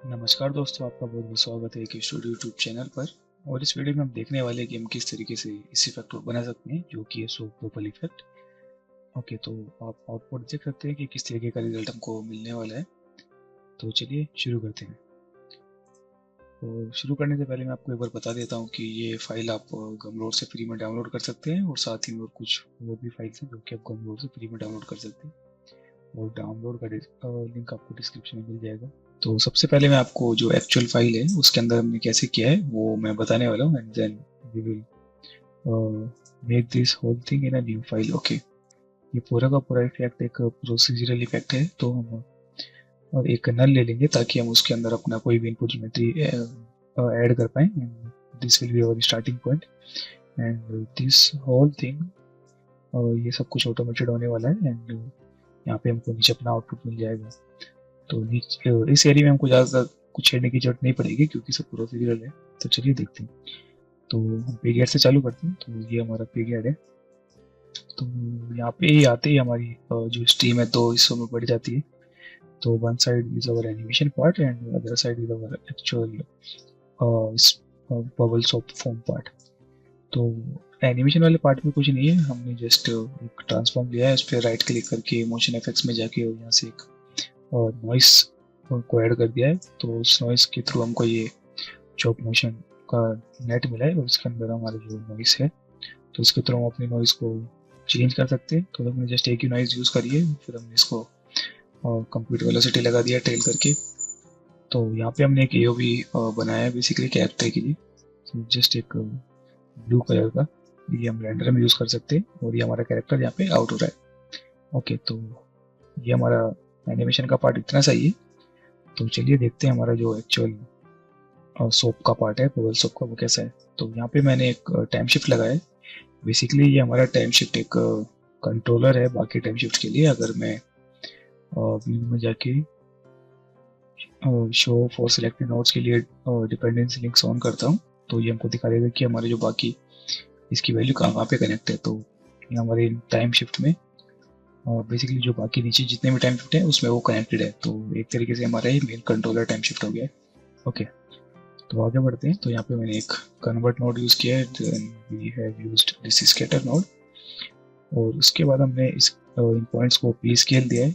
नमस्कार दोस्तों, आपका बहुत बहुत स्वागत है कि स्टूडियो यूट्यूब चैनल पर। और इस वीडियो में हम देखने वाले हैं कि हम किस तरीके से इस इफेक्ट को बना सकते हैं, जो कि है सोप बबल इफेक्ट। ओके, तो आप आउटपुट देख सकते हैं कि किस तरीके का रिजल्ट हमको मिलने वाला है। तो चलिए शुरू करते हैं। और शुरू करने से पहले मैं आपको एक बार बता देता हूँ कि ये फाइल आप गमलोड से फ्री में डाउनलोड कर सकते हैं, और साथ ही में और कुछ और भी फाइल्स हैं जो कि आप गमलोड से फ्री में डाउनलोड कर सकते हैं। और डाउनलोड का लिंक आपको डिस्क्रिप्शन में मिल जाएगा। तो सबसे पहले मैं आपको जो एक्चुअल फाइल है उसके अंदर हमने कैसे किया है वो मैं बताने वाला हूँ, and then we will make this whole thing in a new file. Okay, ये पूरा का पूरा इफेक्ट एक प्रोसीजरल इफेक्ट है। तो हम एक नल ले लेंगे ताकि हम उसके अंदर अपना कोई भी इनपुट ज्योमेट्री ऐड कर पाए। This will be our starting point, and this whole thing, ये सब कुछ ऑटोमेटेड होने वाला है। एंड यहाँ पे हमको नीचे अपना आउटपुट मिल जाएगा। तो नीचे इस एरिया में हमको ज़्यादा कुछ छेड़ने की जरूरत नहीं पड़ेगी क्योंकि सब प्रोसीजरल है। तो चलिए देखते हैं। तो हम पेग ऐड से चालू करते हैं। तो ये हमारा पेग ऐड है। तो यहाँ पे ही आते ही हमारी जो स्ट्रीम है दो हिस्सों में बढ़ जाती है। तो one side is our animation part and other side is our actual bubble soft form part. तो एनिमेशन वाले पार्ट में कुछ नहीं है, हमने जस्ट एक ट्रांसफॉर्म लिया है, उस पर राइट क्लिक करके मोशन एफेक्ट्स में जाके और यहाँ से एक नॉइस को ऐड कर दिया है। तो उस नॉइस के थ्रू हमको ये चॉप मोशन का नेट मिला है, और उसके अंदर हमारा जो नॉइस है तो इसके थ्रू हम अपनी नॉइस को चेंज कर सकते हैं। तो हमने जस्ट एक ही नॉइस यूज़ करी है, फिर हमने इसको कंप्यूटर वेलोसिटी लगा दिया टेल करके। तो यहाँ पे हमने एक एओवी बनाया है बेसिकली कैरेक्टर के लिए। तो जस्ट एक ब्लू कलर का, ये हम रेंडर में यूज़ कर सकते हैं, और ये हमारा कैरेक्टर यहाँ पे आउट हो रहा है। ओके, तो ये हमारा एनिमेशन का पार्ट इतना सही है। तो चलिए देखते हैं हमारा जो एक्चुअल सोप का पार्ट है, बबल सोप का, वो कैसा है। तो यहाँ पे मैंने एक टाइम शिफ्ट लगाया है। बेसिकली ये हमारा टाइम शिफ्ट एक कंट्रोलर है बाकी टाइम शिफ्ट के लिए। अगर मैं व्यू में जाके शो फॉर सिलेक्टेड नोड्स के लिए डिपेंडेंसी लिंक्स ऑन करता हूँ, तो ये हमको दिखा देगा कि हमारे जो बाकी इसकी वैल्यू कहाँ पे कनेक्ट है। तो ये हमारे टाइम शिफ्ट में बेसिकली जो बाकी नीचे जितने भी टाइम शिफ्ट है उसमें वो कनेक्टेड है। तो एक तरीके से हमारा ये मेन कंट्रोलर टाइम शिफ्ट हो गया है। ओके, तो आगे बढ़ते हैं। तो यहाँ पे मैंने एक कन्वर्ट नोड यूज़ किया है, we have used this scatter node. और उसके बाद हमने इस इन पॉइंट्स को पी स्केल दिया है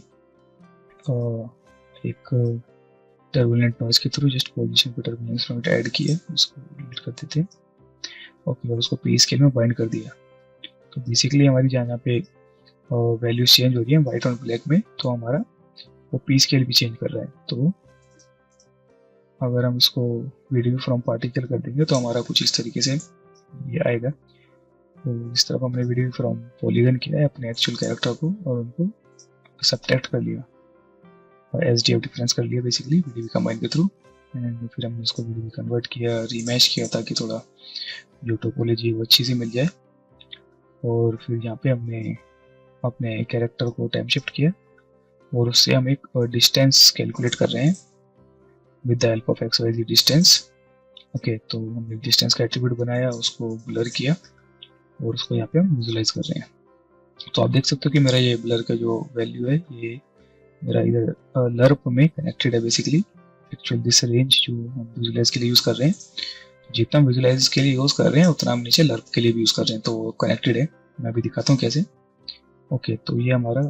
एक टर्बुलेंट नॉइज के थ्रू। जस्ट पोजीशन पे टर्बुलेंस नॉइज ऐड किया, उसको डिलीट कर देते हैं। ओके, और उसको पी स्केल में बाइंड कर दिया। तो बेसिकली हमारी जहाँ पे वैल्यूज चेंज हो रही है वाइट और ब्लैक में, तो हमारा वो पी स्केल भी चेंज कर रहा है। तो अगर हम इसको वीडियो फ्रॉम पार्टिकल कर देंगे तो हमारा कुछ इस तरीके से ये आएगा। तो इस तरफ हमने वीडियो फ्रॉम पॉलीगन किया है अपने एक्चुअल कैरेक्टर को, और उनको सब्ट्रैक्ट कर लिया और एस डी एफ डिफरेंस कर लिया बेसिकली वीडियो कंबाइन के थ्रू। एंड फिर हमने इसको वीडियो कन्वर्ट किया, रीमैच किया ताकि थोड़ा जो टोपोलॉजी वो अच्छी सी मिल जाए। और फिर यहाँ पे हमने अपने कैरेक्टर को टाइम शिफ्ट किया, और उससे हम एक डिस्टेंस कैलकुलेट कर रहे हैं with the help of X Y Z distance. Okay, तो हमने डिस्टेंस का एट्रीब्यूट बनाया, उसको ब्लर किया, और उसको यहाँ पे हम विजुलाइज कर रहे हैं। तो आप देख सकते हो कि मेरा ये ब्लर का जो वैल्यू है ये मेरा इधर लर्प में कनेक्टेड है बेसिकली। एक्चुअल दिस रेंज जो हम विजुलाइज के लिए यूज़ कर रहे हैं, जितना हम विजुलाइज के लिए यूज़ कर रहे हैं उतना हम नीचे लर्प के लिए भी यूज़ कर रहे हैं, तो कनेक्टेड है। मैं अभी दिखाता हूँ कैसे। ओके, तो ये हमारा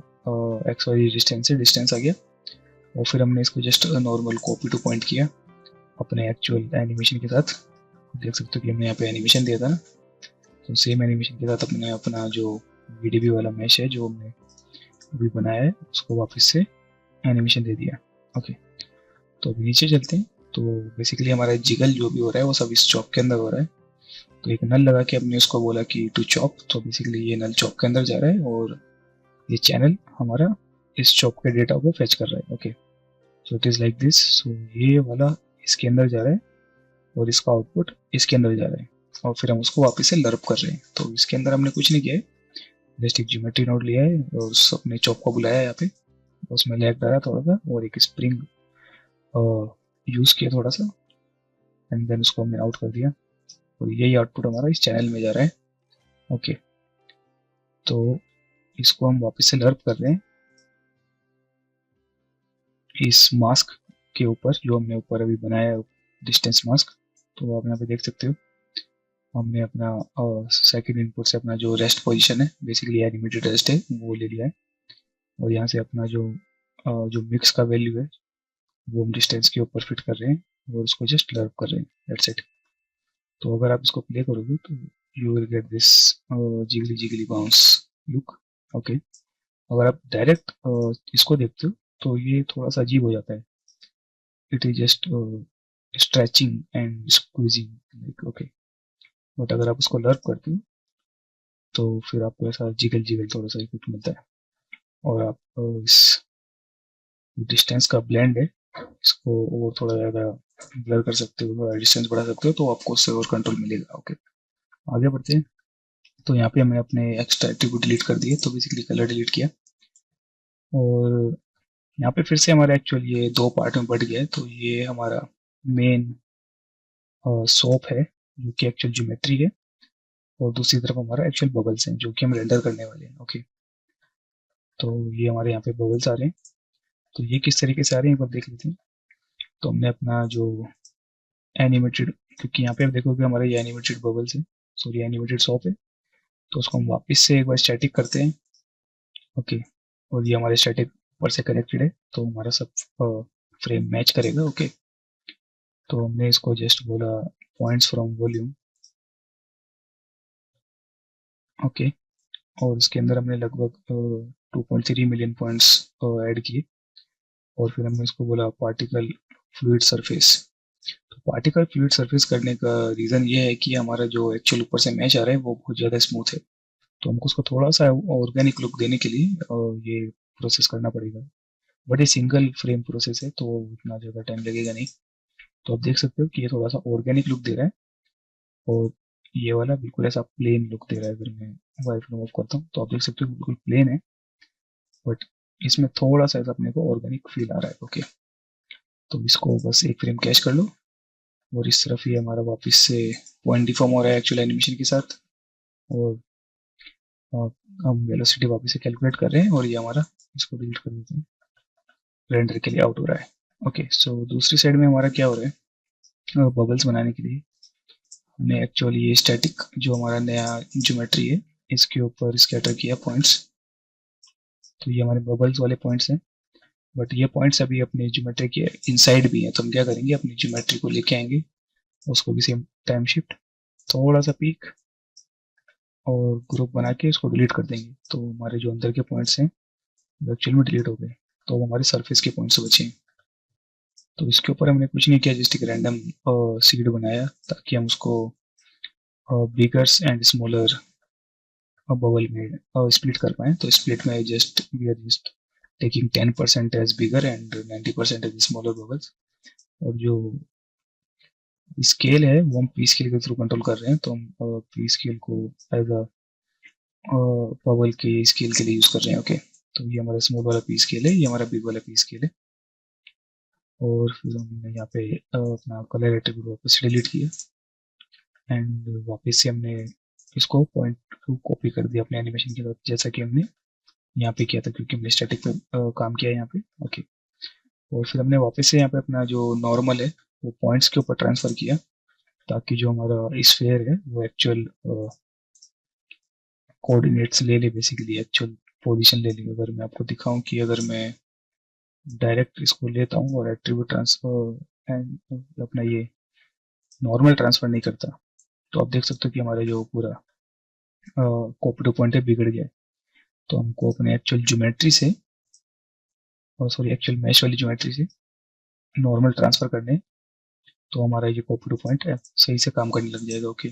एक्स वाई डिस्टेंस है, डिस्टेंस आ गया। और फिर हमने इसको just normal copy to point किया अपने एक्चुअल एनिमेशन के साथ। देख सकते हो कि हमने यहाँ पे एनिमेशन दिया था ना, तो सेम एनिमेशन के साथ अपने अपना जो वीडीबी वाला मैश है जो हमने अभी बनाया है उसको वापस से एनिमेशन दे दिया। ओके, तो अभी नीचे चलते हैं। तो बेसिकली हमारा जिगल जो भी हो रहा है वो सब इस चॉप के अंदर हो रहा है। तो एक नल लगा के हमने उसको बोला कि टू चॉप, तो बेसिकली ये नल चॉप के अंदर जा रहा है, और ये चैनल हमारा इस चॉप के डेटा को फेच कर रहा है। Okay, so it is like this. So ये वाला इसके अंदर जा रहा है, और इसका आउटपुट इसके अंदर जा रहा है, और फिर हम उसको वापस से लर्प कर रहे हैं। तो इसके अंदर हमने कुछ नहीं किया है, जस्ट एक ज्योमेट्री नोड लिया है और उस अपने चॉप को बुलाया यहाँ पे, उसमें लैग डाला थोड़ा सा, और एक स्प्रिंग यूज किया थोड़ा सा, एंड देन उसको हमने आउट कर दिया, और यही आउटपुट हमारा इस चैनल में जा रहा है। ओके, तो इसको हम वापस से लर्प कर रहे हैं इस मास्क के ऊपर जो हमने ऊपर अभी बनाया है डिस्टेंस मास्क, तो आप यहाँ पे देख सकते हो हमने अपना सेकंड इनपुट से अपना जो रेस्ट पोजीशन है, बेसिकली एनिमेटेड रेस्ट है, वो ले लिया है। और यहाँ से अपना जो मिक्स का वैल्यू है वो हम डिस्टेंस के ऊपर फिट कर रहे हैं और उसको जस्ट लर्व कर रहे हैं, दैट्स इट। तो अगर आप इसको प्ले करोगे तो you will get this jiggly jiggly bounce look. Okay, अगर आप डायरेक्ट इसको देखते हो तो ये थोड़ा सा अजीब हो जाता है, it is just stretching and squeezing like, okay. But अगर आप उसको लर्व करते हो तो फिर आपको ऐसा जिगल जिगल थोड़ा सा इफेक्ट मिलता है। और आप इस डिस्टेंस का ब्लेंड है इसको और थोड़ा ज़्यादा ब्लर कर सकते हो, थोड़ा डिस्टेंस बढ़ा सकते हो, तो आपको उससे और कंट्रोल मिलेगा। ओके, आगे बढ़ते हैं। तो यहाँ पे हमने अपने एक्स्ट्रा एट्रीब्यूट डिलीट कर दिए, तो बेसिकली कलर डिलीट किया। और यहाँ पे फिर से हमारा एक्चुअल ये दो पार्ट में बढ़ गया है। तो ये हमारा मेन सोप है जो कि एक्चुअल ज्योमेट्री है, और दूसरी तरफ हमारा एक्चुअल बबल्स हैं जो कि हम रेंडर करने वाले हैं। ओके, तो ये हमारे यहाँ पे बबल्स आ रहे हैं। तो ये किस तरीके से आ रहे हैं एक बार देख लेते हैं। तो हमने अपना जो एनिमेटेड, क्योंकि यहाँ पे आप देखोगे हमारा ये एनिमेटेड बबल्स है, सॉरी एनिमेटेड सॉप है, तो उसको हम वापस से एक बार स्टैटिक करते हैं। ओके, और ये हमारे स्टैटिक पर से कनेक्टेड है, तो हमारा सब फ्रेम मैच करेगा। ओके, तो हमने इसको जस्ट बोला पॉइंट्स फ्रॉम वॉल्यूम। ओके, और इसके अंदर हमने लगभग 2.3 मिलियन पॉइंट्स ऐड किए। और फिर हमने इसको बोला पार्टिकल फ्लूइड सरफेस। तो पार्टिकल फ्लूइड सरफेस करने का रीज़न ये है कि हमारा जो एक्चुअल ऊपर से मैच आ रहा है वो बहुत ज़्यादा स्मूथ है, तो हमको उसको थोड़ा सा ऑर्गेनिक लुक देने के लिए ये प्रोसेस करना पड़ेगा। बट ये सिंगल फ्रेम प्रोसेस है तो इतना ज़्यादा टाइम लगेगा नहीं। तो आप देख सकते हो कि ये थोड़ा सा ऑर्गेनिक लुक दे रहा है, और ये वाला बिल्कुल ऐसा प्लेन लुक दे रहा है। अगर मैं वाइट रिमूव करता हूँ तो आप देख सकते हो बिल्कुल प्लेन है, बट इसमें थोड़ा सा ऐसा अपने को ऑर्गेनिक फील आ रहा है। ओके, तो इसको बस एक फ्रेम कैच कर लो, और इस तरफ ये हमारा वापस से पॉइंट डिफॉर्म हो रहा है एक्चुअल एनिमेशन के साथ। और हम वेलोसिटी वापस से कैलकुलेट कर रहे हैं, और ये हमारा इसको डिलीट कर देते हैं, रेंडर के लिए आउट हो रहा है। ओके, सो दूसरी साइड में हमारा क्या हो रहा है, बबल्स बनाने के लिए हमने एक्चुअली ये स्टैटिक जो हमारा नया ज्योमेट्री है इसके ऊपर स्कैटर किया पॉइंट्स। तो ये हमारे बबल्स वाले पॉइंट्स हैं, बट ये पॉइंट्स अभी अपने ज्योमेट्री के इनसाइड भी हैं। तो हम क्या करेंगे, अपनी ज्योमेट्री को लेके आएंगे, उसको भी सेम टाइम शिफ्ट, थोड़ा सा पीक और ग्रुप बना के इसको डिलीट कर देंगे। तो हमारे जो अंदर के पॉइंट्स हैं वो एक्चुअली में डिलीट हो गए, तो हमारे सरफेस के पॉइंट्स बचे हैं। तो इसके ऊपर हमने कुछ नहीं किया, जस्ट एक रैंडम सीड बनाया ताकि हम उसको बिगर्स एंड स्मॉलर बबल में स्प्लिट कर पाए। तो स्प्लिट में just we are just taking 10% as bigger and 90% as smaller bubbles. और जो स्केल है वो हम पी स्केल के थ्रू कंट्रोल कर रहे हैं, तो हम पी स्केल को एज अ बबल के स्केल के लिए यूज कर रहे हैं। ओके, तो ये हमारा स्मॉल वाला पी स्केल है, ये हमारा बिग वाला पी स्केल है। और फिर हमने यहाँ पे अपना कलर एट्रीब्यूट वापस डिलीट किया, एंड वापस से हमने इसको पॉइंट टू कॉपी कर दिया अपने एनिमेशन के साथ, जैसा कि हमने यहाँ पे किया था, क्योंकि हमने स्टैटिक पे काम किया है यहाँ पे। ओके, और फिर हमने वापस से यहाँ पे अपना जो नॉर्मल है वो पॉइंट्स के ऊपर ट्रांसफर किया, ताकि जो हमारा स्फेयर है वो एक्चुअल कोऑर्डिनेट्स ले ले, बेसिकली एक्चुअल पोजीशन ले ले। अगर मैं आपको दिखाऊं कि अगर मैं डायरेक्ट इसको लेता हूँ और एट्रीब्यूट ट्रांसफर एंड अपना ये नॉर्मल ट्रांसफर नहीं करता, तो आप देख सकते हो कि हमारा जो पूरा कॉपी टू पॉइंट है बिगड़ गया है। तो हमको अपने एक्चुअल ज्योमेट्री से, सॉरी एक्चुअल मैश वाली ज्योमेट्री से नॉर्मल ट्रांसफर करने, तो हमारा ये कॉपी टू पॉइंट है सही से काम करने लग जाएगा। ओके,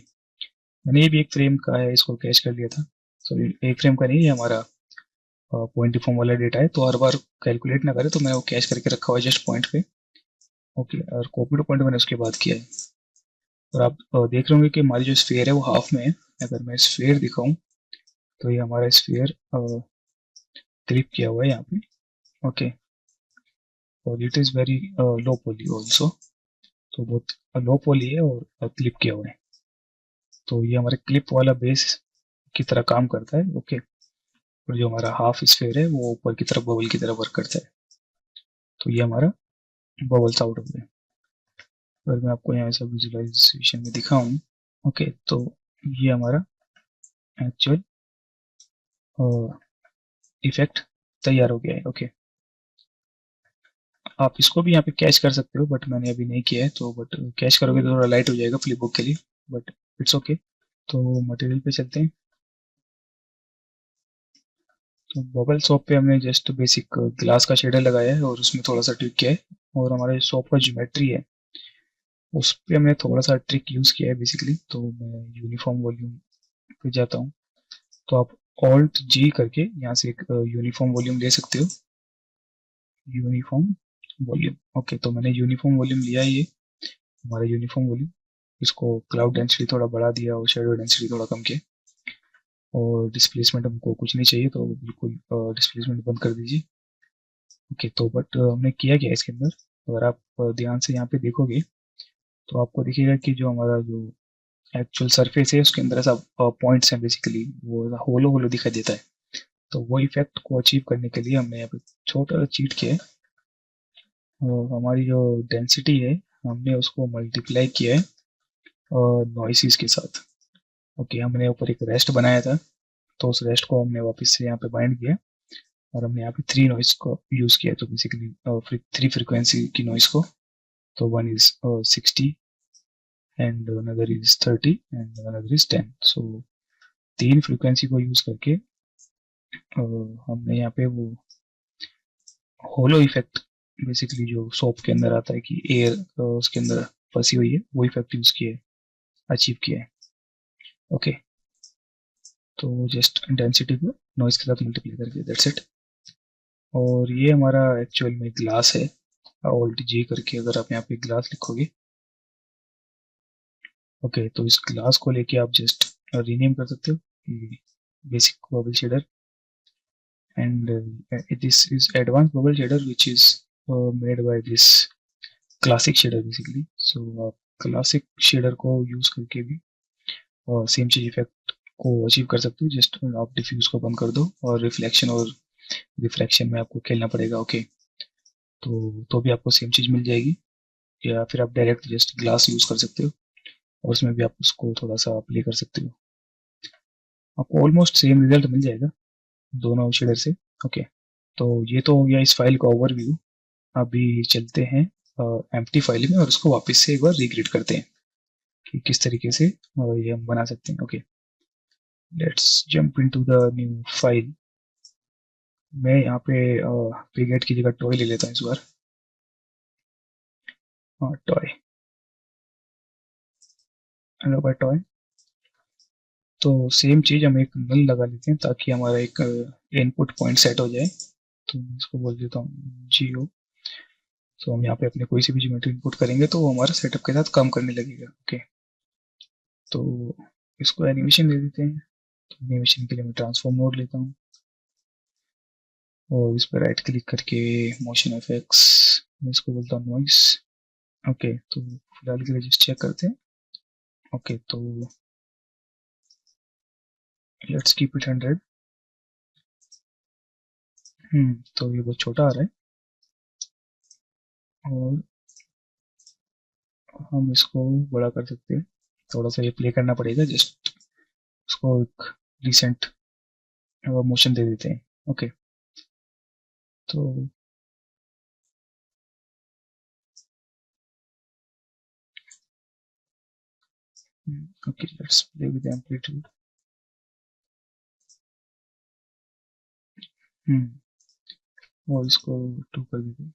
मैंने ये भी एक फ्रेम का है, इसको कैच कर लिया था। सॉरी, एक फ्रेम का नहीं, ये हमारा पॉइंट फॉर्म वाला डेटा है, तो हर बार कैलकुलेट ना करे तो मैं वो कैच करके रखा हुआ है जस्ट पॉइंट पे। ओके, और कॉपी टू पॉइंट मैंने उसके बाद किया है। और आप देख रहे होंगे कि हमारी जो स्फेयर है वो हाफ में है। अगर मैं स्फेयर दिखाऊं तो ये हमारा स्फेयर क्लिप किया हुआ है यहाँ पे। ओके, और it is very low poly also, तो बहुत लो पॉली है और क्लिप किया हुआ है। तो ये हमारे क्लिप वाला बेस की तरह काम करता है। ओके, और जो हमारा हाफ स्फेयर है वो ऊपर की तरफ बबल की तरह वर्क करता है। तो ये हमारा बबल्स आउट हो गए। अगर मैं आपको यहाँ सब विजुअलाइजेशन में दिखाऊं, ओके, तो ये हमारा एक्चुअल इफेक्ट तैयार हो गया है। ओके, आप इसको भी यहाँ पे कैच कर सकते हो, बट मैंने अभी नहीं किया है, तो बट कैच करोगे तो थोड़ा लाइट हो जाएगा फ्लिपबुक के लिए, बट इट्स ओके। तो मटेरियल पे चलते हैं। तो बबल शॉप पे हमने जस्ट बेसिक ग्लास का शेडर लगाया है और उसमें थोड़ा सा ट्विक किया है, और हमारे शॉप का ज्योमेट्री है उस पे हमने थोड़ा सा ट्रिक यूज किया है बेसिकली। तो मैं यूनिफॉर्म वॉल्यूम पे जाता हूँ, तो आप ऑल्ट जी करके यहाँ से एक यूनिफॉर्म वॉल्यूम ले सकते हो। यूनिफॉर्म वॉल्यूम, ओके, तो मैंने यूनिफॉर्म वॉल्यूम लिया है, ये हमारा यूनिफॉर्म वॉल्यूम। इसको क्लाउड डेंसिटी थोड़ा बढ़ा दिया और शेडो डेंसिटी थोड़ा कम किया, और डिस्प्लेसमेंट हमको कुछ नहीं चाहिए तो बिल्कुल डिस्प्लेसमेंट बंद कर दीजिए। ओके, तो बट हमने किया क्या है इसके अंदर, अगर आप ध्यान से यहाँ पे देखोगे तो आपको दिखेगा कि जो हमारा जो एक्चुअल सरफेस है उसके अंदर ऐसा पॉइंट्स हैं बेसिकली, वो होलो होलो दिखाई देता है। तो वो इफेक्ट को अचीव करने के लिए हमने यहाँ पे छोटा सा चीट किया है, और हमारी जो डेंसिटी है हमने उसको मल्टीप्लाई किया है नॉइसेस के साथ। ओके, हमने ऊपर एक रेस्ट बनाया था, तो उस रेस्ट को हमने वापस से यहाँ पे बाइंड किया, और हमने यहाँ पे थ्री नॉइस को यूज किया, तो बेसिकली थ्री फ्रीक्वेंसी की नॉइस को। तो one is 60 and another is 30 and another is 10। सो तीन फ्रीक्वेंसी को यूज करके हमने यहाँ पे वो होलो इफेक्ट, बेसिकली जो सोप के अंदर आता है कि एयर उसके अंदर फंसी हुई है, वो इफेक्ट यूज किया है, अचीव किया है। ओके, तो जस्ट डेंसिटी को नॉइस के साथ मल्टीप्लाई करके, दैट्स इट। और ये हमारा एक्चुअल में ग्लास है, ऑल्ट जी करके अगर आप यहाँ पे ग्लास लिखोगे, ओके, तो इस ग्लास को लेके आप जस्ट रीनेम कर सकते हो basic bubble shader, and this is advance bubble shader which is made by this classic shader basically. So आप क्लासिक शेडर को यूज करके भी और सेम चीज इफेक्ट को अचीव कर सकते हो, जस्ट आप डिफ्यूज को बंद कर दो और रिफ्लेक्शन और रिफ्रैक्शन में आपको खेलना पड़ेगा। ओके, तो भी आपको सेम चीज मिल जाएगी, या फिर आप डायरेक्ट जस्ट ग्लास यूज कर सकते हो और उसमें भी आप उसको थोड़ा सा प्ले कर सकते हो, आपको ऑलमोस्ट सेम रिजल्ट मिल जाएगा दोनों शेडर से। ओके, तो ये तो हो गया इस फाइल का ओवरव्यू। अभी चलते हैं एम्प्टी फाइल में और उसको वापस से एक बार रिक्रिएट करते हैं कि किस तरीके से ये हम बना सकते हैं। Okay, let's jump into the new file. मैं यहाँ पे पिगेट की जगह टॉय ले लेता हूँ इस बार। हाँ, टॉय, हेलो टॉय। तो सेम चीज हम एक नल लगा लेते हैं ताकि हमारा एक इनपुट पॉइंट सेट हो जाए। तो मैं इसको बोल देता हूँ जियो। तो हम यहाँ पे अपने कोई सी भी ज्योमेट्री इनपुट करेंगे तो वो हमारा सेटअप के साथ काम करने लगेगा। ओके, तो इसको एनिमेशन दे देते हैं। तो एनिमेशन के लिए मैं ट्रांसफॉर्म मोड लेता हूँ और इस पर राइट क्लिक करके मोशन इफेक्ट्स, मैं इसको बोलता हूँ नॉइस। ओके, तो फिलहाल के लिए जस्ट चेक करते हैं। ओके, तो लेट्स कीप इट 100। तो ये बहुत छोटा आ रहा है, और हम इसको बड़ा कर सकते हैं, थोड़ा सा ये प्ले करना पड़ेगा, जस्ट उसको एक रिसेंट मोशन दे देते हैं। ओके, तो okay, let's play with amplitude. और इसको 2 कर देते हैं।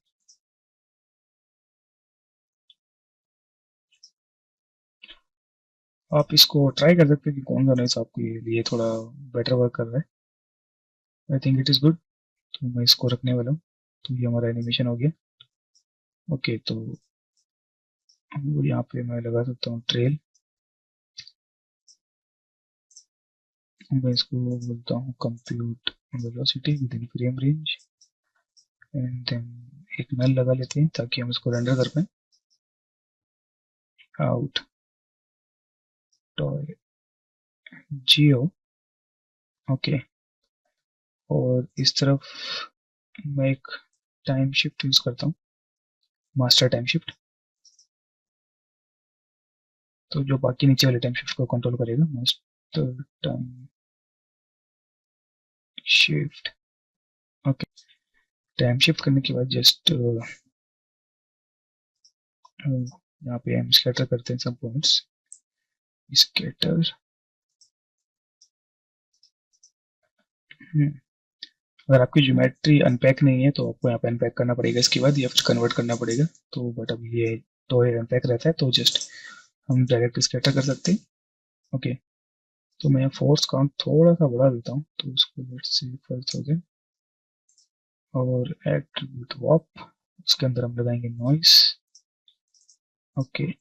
आप इसको ट्राई कर सकते हैं कि कौन सा नॉइस आपके लिए थोड़ा बेटर वर्क कर रहा है। आई थिंक इट इज गुड, तो मैं इसको रखने वाला हूँ। तो ये हमारा एनिमेशन हो गया। ओके, तो यहाँ पे मैं लगा सकता हूँ ट्रेल। मैं इसको बोलता हूँ compute velocity within frame range, and then एक नल लगा लेते हैं ताकि हम इसको रेंडर कर पाए। आउट टॉय जियो। ओके, और इस तरफ मैं एक टाइम शिफ्ट यूज करता हूँ। मास्टर टाइम शिफ्ट, तो जो बाकी नीचे वाले टाइम शिफ्ट को कंट्रोल करेगा, master time shift. Okay, time shift करने के बाद जस्ट यहाँ पे हम स्कैटर करते हैं सब पॉइंट्स, स्कैटर। अगर आपकी ज्योमेट्री अनपैक नहीं है तो आपको यहाँ पे अनपैक करना पड़ेगा इसके बाद, या फिर कन्वर्ट करना पड़ेगा। तो बट अब ये तो अनपैक रहता है, तो जस्ट हम डायरेक्ट स्कैटर कर सकते हैं। ओके, तो मैं फोर्स काउंट थोड़ा सा बढ़ा देता हूँ, तो उसको लेट्स से 5000 और एट्रीब्यूट वॉप, उसके अंदर हम लगाएंगे नॉइस। ओके,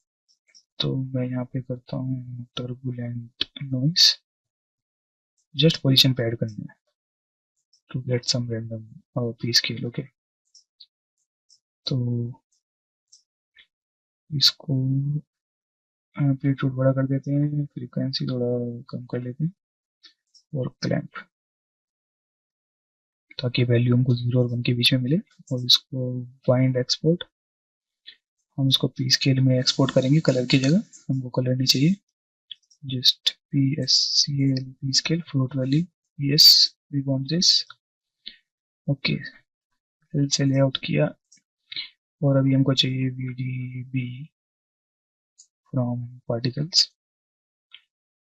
तो मैं यहाँ पे करता हूँ टर्बुलेंट नॉइस, जस्ट पोजीशन पे ऐड करना है to get some random P scale. Okay, तो इसको एम्पलीट्यूड बड़ा कर देते हैं, फ्रीक्वेंसी थोड़ा कम कर लेते हैं, और क्लैंप, ताकि वैल्यू हमको 0 और 1 के बीच में मिले। और इसको बाइंड एक्सपोर्ट, हम इसको पी स्केल में एक्सपोर्ट करेंगे, कलर की जगह हमको कलर नहीं चाहिए, just P S C L P scale float value, yes we want this. Okay, cell से लेआउट किया, और अभी हमको चाहिए V D B from particles.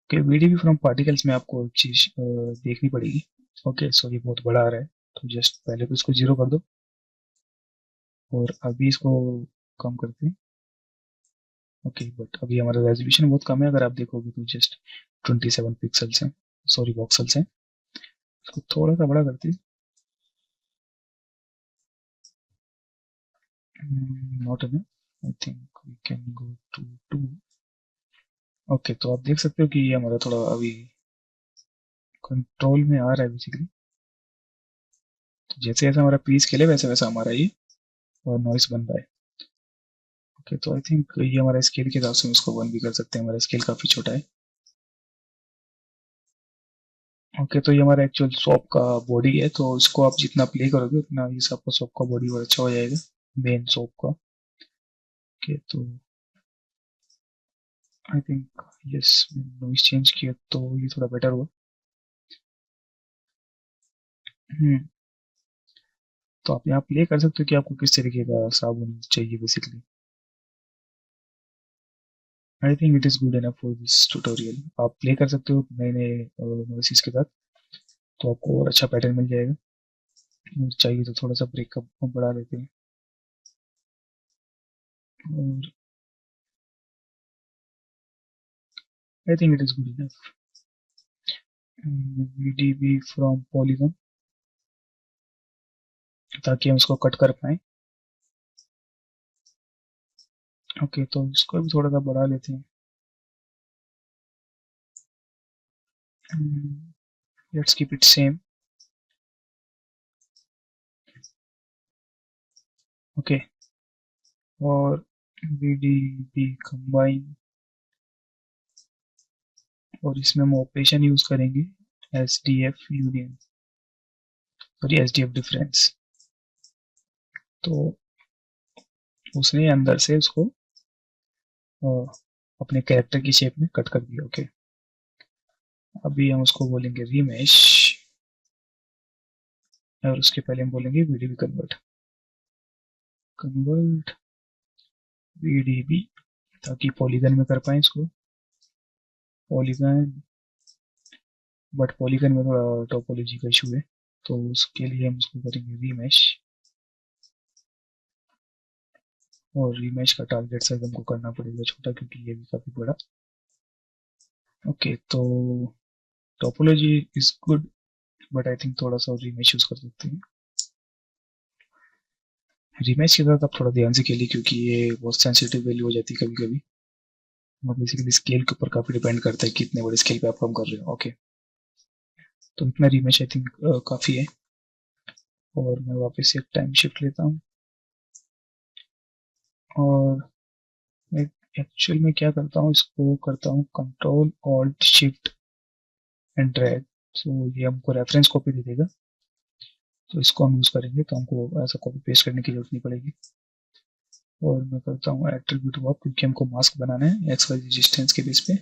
Okay, V D B from particles में आपको एक चीज देखनी पड़ेगी। ओके, सो ये बहुत बड़ा आ रहा है, तो जस्ट पहले तो इसको 0 कर दो, और अभी इसको कम करते हैं। ओके, बट अभी हमारा रेजोल्यूशन बहुत कम है, अगर आप देखोगे तो जस्ट 27 पिक्सल्स हैं, सॉरी वॉक्सल्स हैं। इसको थोड़ा सा बड़ा करते हैं, not enough, I think we can go to 2। Okay, तो आप देख सकते हो कि ये हमारा थोड़ा अभी कंट्रोल में आ रहा है बेसिकली। तो जैसे जैसे हमारा पीस खेले वैसे वैसा हमारा ये और नॉइस बन रहा है। ओके, तो आई थिंक ये हमारा स्केल के हिसाब से हम इसको 1 भी कर सकते हैं, हमारा स्केल काफी छोटा है। ओके, तो ये हमारा एक्चुअल सॉप का बॉडी है, तो इसको आप जितना प्ले करोगे उतना ये आपका सॉप का बॉडी और अच्छा हो जाएगा, मेन सॉप का। ओके, तो I think yes, noise change किया तो ये थोड़ा बेटर हुआ। हम्म, तो आप यहाँ प्ले कर सकते हो कि आपको किस तरीके का साबुन चाहिए basically. I think it is good enough for this tutorial. आप प्ले कर सकते हो नए नए नॉइसेस के साथ, तो आपको और अच्छा पैटर्न मिल जाएगा। और चाहिए तो थोड़ा सा ब्रेकअप बढ़ा लेते हैं, और I think it is good enough. VDB from polygon, ताकि हम इसको कट कर पाए। ओके, तो इसको भी थोड़ा सा बढ़ा लेते हैं, let's keep it same. Okay, और वीडीबी कंबाइन, और इसमें हम ऑपरेशन यूज करेंगे S D F union, sorry S D F difference. तो उसने अंदर से उसको अ, अपने कैरेक्टर की शेप में कट कर दिया। ओके, अभी हम उसको बोलेंगे रीमेश, और उसके पहले हम बोलेंगे वीडीबी कन्वर्ट, कन्वर्ट वीडीबी, ताकि पॉलीगन में कर पाए इसको, पॉलीगन। बट पॉलीगन में थोड़ा टोपोलॉजी का इशू है, तो उसके लिए हम उसको करेंगे रीमेश, और रीमेश का टारगेट साइज हमको करना पड़ेगा छोटा, क्योंकि ये भी काफी बड़ा। ओके, तो topology is good, but I think थोड़ा सा रीमेश यूज कर सकते हैं। रीमेश के साथ आप थोड़ा ध्यान से खेलिए, क्योंकि ये बहुत सेंसिटिव वैल्यू हो जाती है कभी कभी, और बेसिकली स्केल के ऊपर काफी डिपेंड करता है कि कितने बड़े स्केल पे आप काम कर रहे हो। ओके, तो इतना रीमेश आई थिंक काफी है, और मैं वापस से एक टाइम शिफ्ट लेता हूँ, और मैं एक्चुअल में क्या करता हूँ, इसको करता हूँ control alt shift and drag, so ये हमको रेफरेंस कॉपी दे देगा, तो इसको हम यूज करेंगे, तो हमको ऐसा कॉपी पेस्ट करने की जरूरत नहीं पड़ेगी। और मैं करता हूँ एट्रीब्यूट वॉप, क्योंकि हमको मास्क बनाना है एक्स वाई डिस्टेंस के बेस पे।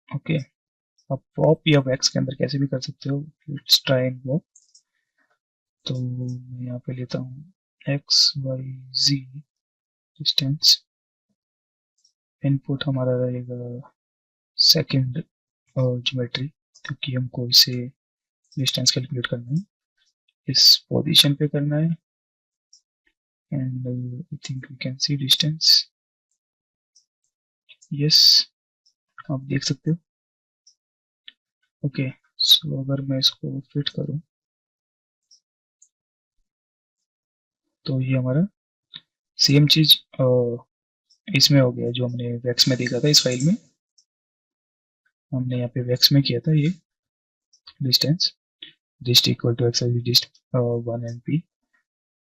ओके, आप वॉप या वैक्स के अंदर कैसे भी कर सकते हो, लेट्स ट्राई एंड वॉप। तो मैं यहाँ पे लेता हूँ x Y Z distance, input हमारा रहेगा सेकंड ज्योमेट्री, क्योंकि हमको इसे डिस्टेंस कैलकुलेट करना है, इस पोजीशन पे करना है। And I think we can see distance, yes, आप देख सकते हो। ओके, सो अगर मैं इसको फिट करूं तो ये हमारा सेम चीज इसमें हो गया, जो हमने वैक्स में देखा था इस फाइल में। हमने यहाँ पे वैक्स में किया था ये distance, dist equal to X dist 1 NP,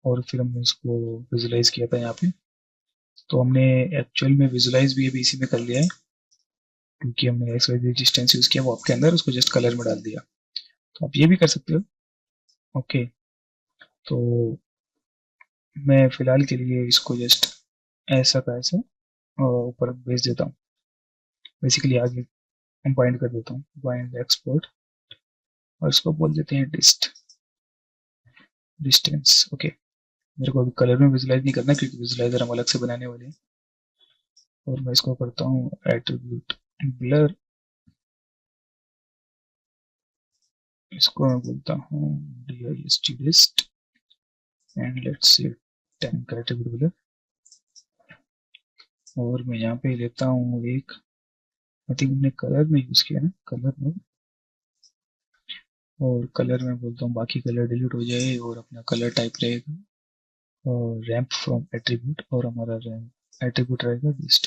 और फिर हमने इसको विजुलाइज किया था यहाँ पे। तो हमने एक्चुअल में विजुलाइज भी अभी इसी में कर लिया है, क्योंकि हमने एक्स वाई डिस्टेंस यूज किया वो आपके अंदर, उसको जस्ट कलर में डाल दिया। तो आप ये भी कर सकते हो। ओके, तो मैं फिलहाल के लिए इसको जस्ट ऐसा का ऐसा ऊपर भेज देता हूँ, बेसिकली आगे बाइंड कर देता हूँ, बाइंड एक्सपोर्ट, और इसको बोल देते हैं डिस्टेंस। ओके, मेरे को अभी कलर में विजुलाइज नहीं करना, क्योंकि विजुलाइजर हम अलग से बनाने वाले हैं। और मैं इसको करता हूँ एट्रीब्यूट ब्लर, इसको मैं बोलता हूँ dist एंड लेट्स से 10 का एट्रीब्यूट ब्लर। और मैं यहाँ पे लेता हूँ एक, आई थिंक हमने कलर में यूज किया ना, कलर में, और कलर में बोलता हूँ बाकी कलर डिलीट हो जाए, और अपना कलर टाइप रहेगा और रैंप फ्रॉम एट्रीब्यूट, और हमारा रैंप एट्रीब्यूट रहेगा डिस्ट।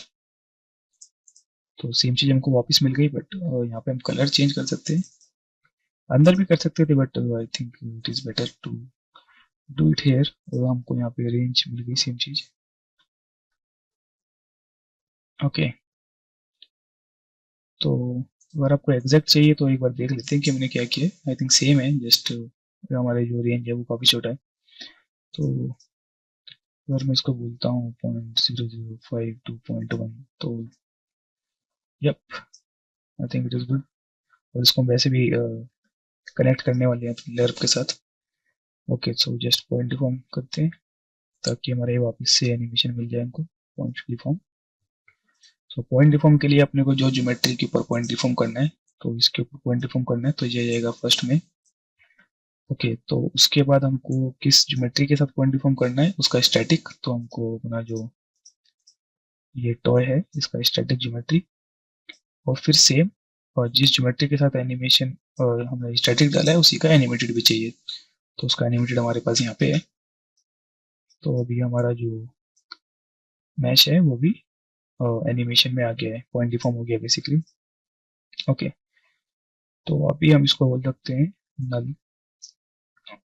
तो सेम चीज हमको वापस मिल गई, बट यहाँ पे हम कलर चेंज कर सकते हैं, अंदर भी कर सकते थे, but I think it is better to do it here. और हमको यहाँ पे रेंज मिल गई सेम चीज। ओके, तो अगर आपको एग्जैक्ट चाहिए तो एक बार देख लेते हैं कि हमने क्या किया है। आई थिंक सेम है, जस्ट हमारे जो रेंज है वो काफी छोटा है। तो अगर मैं इसको बोलता हूँ 0.005 टू 0.1, तो yup, I think it is good. और इसको हम वैसे भी कनेक्ट करने वाले हैं अपने लर्प के साथ। Okay, so just point deform करते हैं, ताकि हमारे वापस से एनिमेशन मिल जाए हमको, point deform. So point deform के लिए अपने को जो ज्योमेट्री के ऊपर पॉइंट डिफॉर्म करना है, तो इसके ऊपर पॉइंट डिफॉर्म करना है, तो ये जाएगा फर्स्ट में। ओके, तो उसके बाद हमको किस ज्योमेट्री के साथ पॉइंट डिफॉर्म करना है, उसका स्टैटिक, तो हमको अपना जो ये टॉय है इसका स्टैटिक ज्योमेट्री, और फिर सेम, और जिस ज्योमेट्री के साथ एनिमेशन हमने स्टैटिक डाला है उसी का एनिमेटेड भी चाहिए, तो उसका एनिमेटेड हमारे पास यहाँ पे है। तो अभी हमारा जो मैश है वो भी एनिमेशन में आ गया है, पॉइंट डिफॉर्म हो गया बेसिकली। ओके, तो अभी हम इसको बोल सकते हैं नल,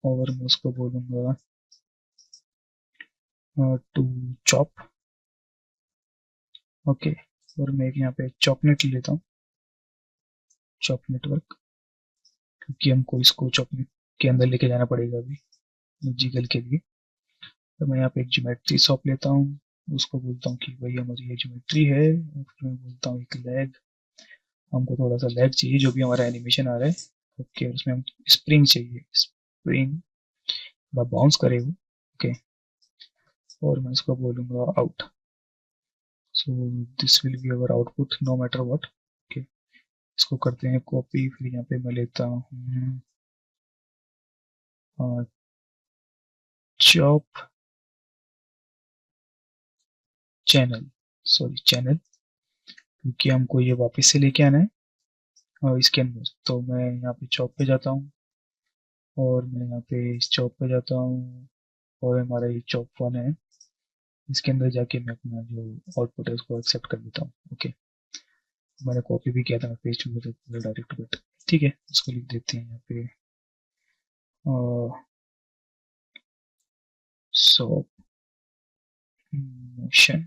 और मैं उसको बोलूंगा टू चॉप। ओके, और मैं यहाँ पे चॉपनेट लेता हूँ, चॉप नेटवर्क, क्योंकि हमको इसको चॉपनेट के अंदर लेके जाना पड़ेगा अभी जिगल के लिए। तो मैं यहाँ पे एक ज्योमेट्री सॉप लेता हूँ, उसको बोलता हूँ कि भाई हमारी ये ज्योमेट्री है, और फिर मैं बोलता हूँ एक लैग, हमको थोड़ा सा लैग चाहिए जो भी हमारा एनिमेशन आ रहा है। ओके, उसमें हम स्प्रिंग चाहिए, स्प्रिंग थोड़ा बाउंस करे वो। ओके, और मैं इसको बोलूंगा out, so this will be our output no matter what. Okay, इसको करते हैं कॉपी, फिर यहाँ पे मैं लेता हूँ चॉप चैनल, सॉरी चैनल, क्योंकि हमको ये वापस से लेके आना है इसके अंदर। तो मैं यहाँ पे चॉप पे जाता हूँ, और मैं यहाँ पे इस चॉप पे जाता हूँ, और हमारा ये चॉप वन है, इसके अंदर जाके मैं अपना जो आउटपुट है उसको एक्सेप्ट कर देता हूँ। ओके, मैंने कॉपी भी किया था, मैं पेस्ट भी कर सकता डायरेक्ट, बट ठीक है, इसको लिख देते हैं यहाँ पे सो मोशन।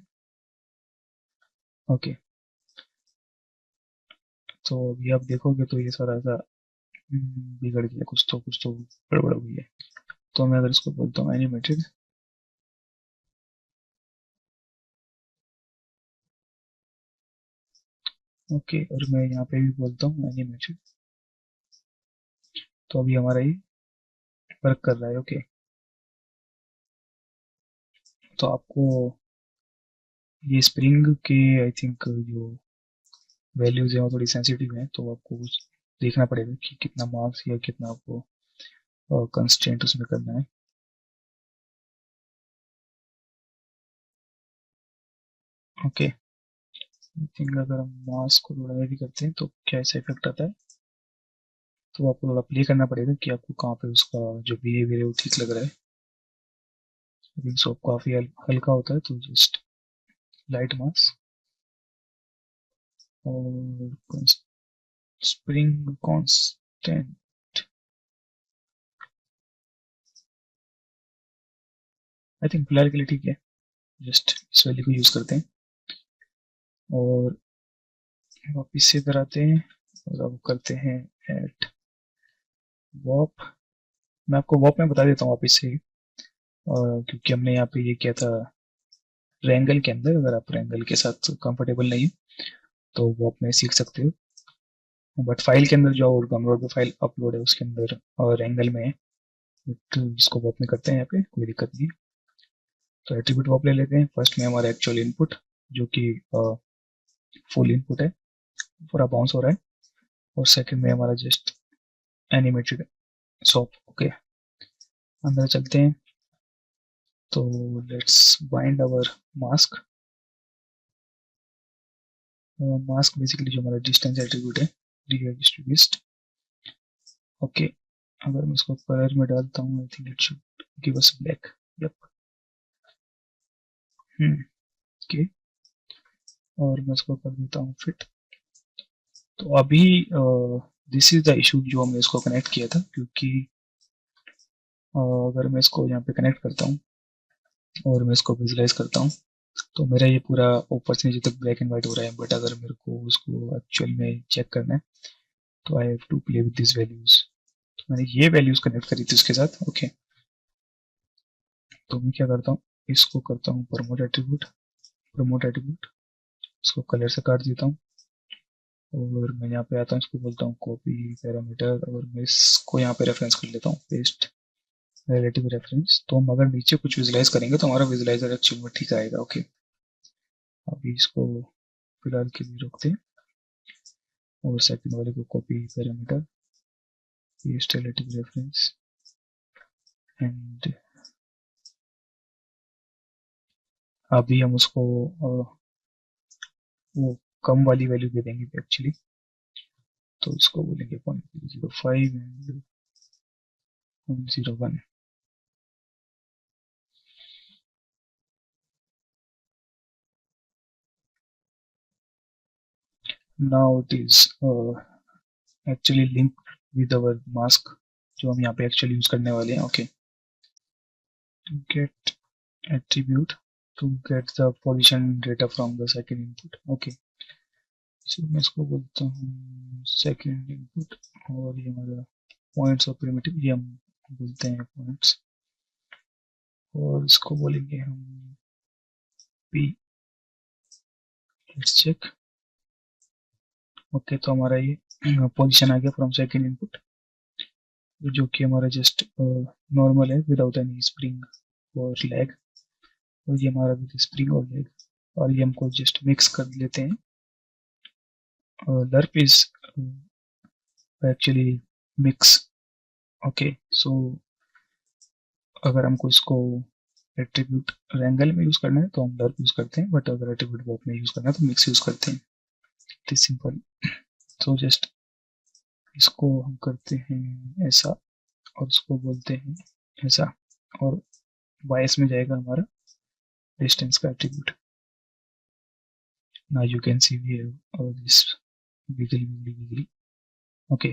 ओके, तो अभी आप देखोगे तो ये सारा ऐसा बिगड़ गया, कुछ तो गड़बड़ हुई है। तो मैं अगर इसको बोलता हूँ एनिमेटेड, ओके, और मैं यहाँ पे भी बोलता हूँ एनिमेटेड, तो अभी हमारा ये वर्क कर रहा है। ओके, तो आपको ये स्प्रिंग के आई थिंक जो वैल्यूज है वो थोड़ी सेंसिटिव है, तो आपको कुछ देखना पड़ेगा कि कितना मार्क्स या कितना आपको कंस्ट्रेंट उसमें करना है। ओके, आई थिंक अगर हम मास को थोड़ा हैवी करते हैं तो क्या ऐसा इफेक्ट आता है, तो आपको थोड़ा प्ले करना पड़ेगा कि आपको कहाँ पे उसका जो बिहेवियर है वो ठीक लग रहा है। आई थिंक सो काफी हल्का होता है, तो जस्ट लाइट मास और स्प्रिंग कांस्टेंट। आई थिंक फिलहाल के लिए ठीक है, जस्ट इस वैल्यू को यूज करते हैं और वापिस से इधर आते हैं और अब करते हैं एट वॉप। मैं आपको वॉप में बता देता हूँ वापिस से, क्योंकि हमने यहाँ पे ये किया था रेंगल के अंदर। अगर आप रेंगल के साथ कंफर्टेबल नहीं हो तो वॉप में सीख सकते हो, बट फाइल के अंदर जो डाउनलोड पे फाइल अपलोड है उसके अंदर और रेंगल में है, तो इसको वॉप में करते हैं, यहाँ पे कोई दिक्कत नहीं है। तो एट्रीब्यूट वॉप ले लेते हैं। फर्स्ट में हमारा एक्चुअल इनपुट जो कि फुल इनपुट है, पूरा बाउंस हो रहा है, और सेकंड में हमारा जस्ट एनिमेटेड सॉप। ओके, अंदर चलते हैं, तो let's bind our mask. Mask basically जो हमारा डिस्टेंस एट्रीब्यूट है, डिस्टेंस। ओके, अगर मैं इसको कलर में डालता हूँ I think it should give us black. Yup. Okay, और मैं इसको कर देता हूँ फिट। तो अभी दिस इज द इशू जो हमने इसको कनेक्ट किया था, क्योंकि अगर मैं इसको यहाँ पे कनेक्ट करता हूँ और मैं इसको विजुलाइज करता हूँ तो मेरा ये पूरा ऊपर से नीचे तक ब्लैक एंड व्हाइट हो रहा है, बट अगर मेरे को उसको एक्चुअल में चेक करना है तो I have to play with this values. तो मैंने ये वैल्यूज कनेक्ट करी थी उसके साथ। ओके, तो मैं क्या करता हूँ, इसको करता हूँ प्रमोट एट्रीब्यूट, इसको कलर से काट देता हूँ और मैं यहाँ पे आता हूँ, इसको बोलता हूँ कॉपी पैरामीटर, और मैं इसको यहाँ पे रेफरेंस कर लेता हूँ, पेस्ट रिलेटिव रेफरेंस। तो हम अगर नीचे कुछ विजुलाइज करेंगे तो हमारा विजुलाइजर एक्चुअल में ठीक आएगा। ओके, अभी इसको फिलहाल के लिए रोकते हैं और सेकंड वाले को copy parameter, paste relative reference and अभी हम उसको वो कम वाली वैल्यू दे देंगे एक्चुअली, तो इसको बोलेंगे 0.05 and 0.01। Now it is actually link with our mask जो हम यहाँ पे एक्चुअली यूज करने वाले हैं। Okay, get attribute to get the position data from the second input। Okay, so मैं इसको बोलता हूँ सेकंड इनपुट, और ये हमारा पॉइंट्स ऑफ प्रिमिटिव, ये हम बोलते हैं पॉइंट्स, और इसको बोलेंगे हम p। Let's check. ओके, तो हमारा ये पोजीशन आ गया फ्रॉम सेकंड इनपुट, जो कि हमारा जस्ट नॉर्मल है विदाउट एनी स्प्रिंग और लैग, और ये हमारा विद स्प्रिंग और लैग, और ये हमको जस्ट मिक्स कर लेते हैं। लर्प इज एक्चुअली मिक्स। ओके, सो अगर हमको इसको एट्रीब्यूट रेंगल में यूज करना है तो हम लर्प यूज करते हैं, बट अगर एट्रीब्यूट वॉक में यूज करना है तो मिक्स यूज करते हैं। It is simple. तो जस्ट इसको हम करते हैं ऐसा और इसको बोलते हैं ऐसा, और बायस में जाएगा हमारा डिस्टेंस का attribute. Now you can see we have this wiggly wiggly wiggly. Okay,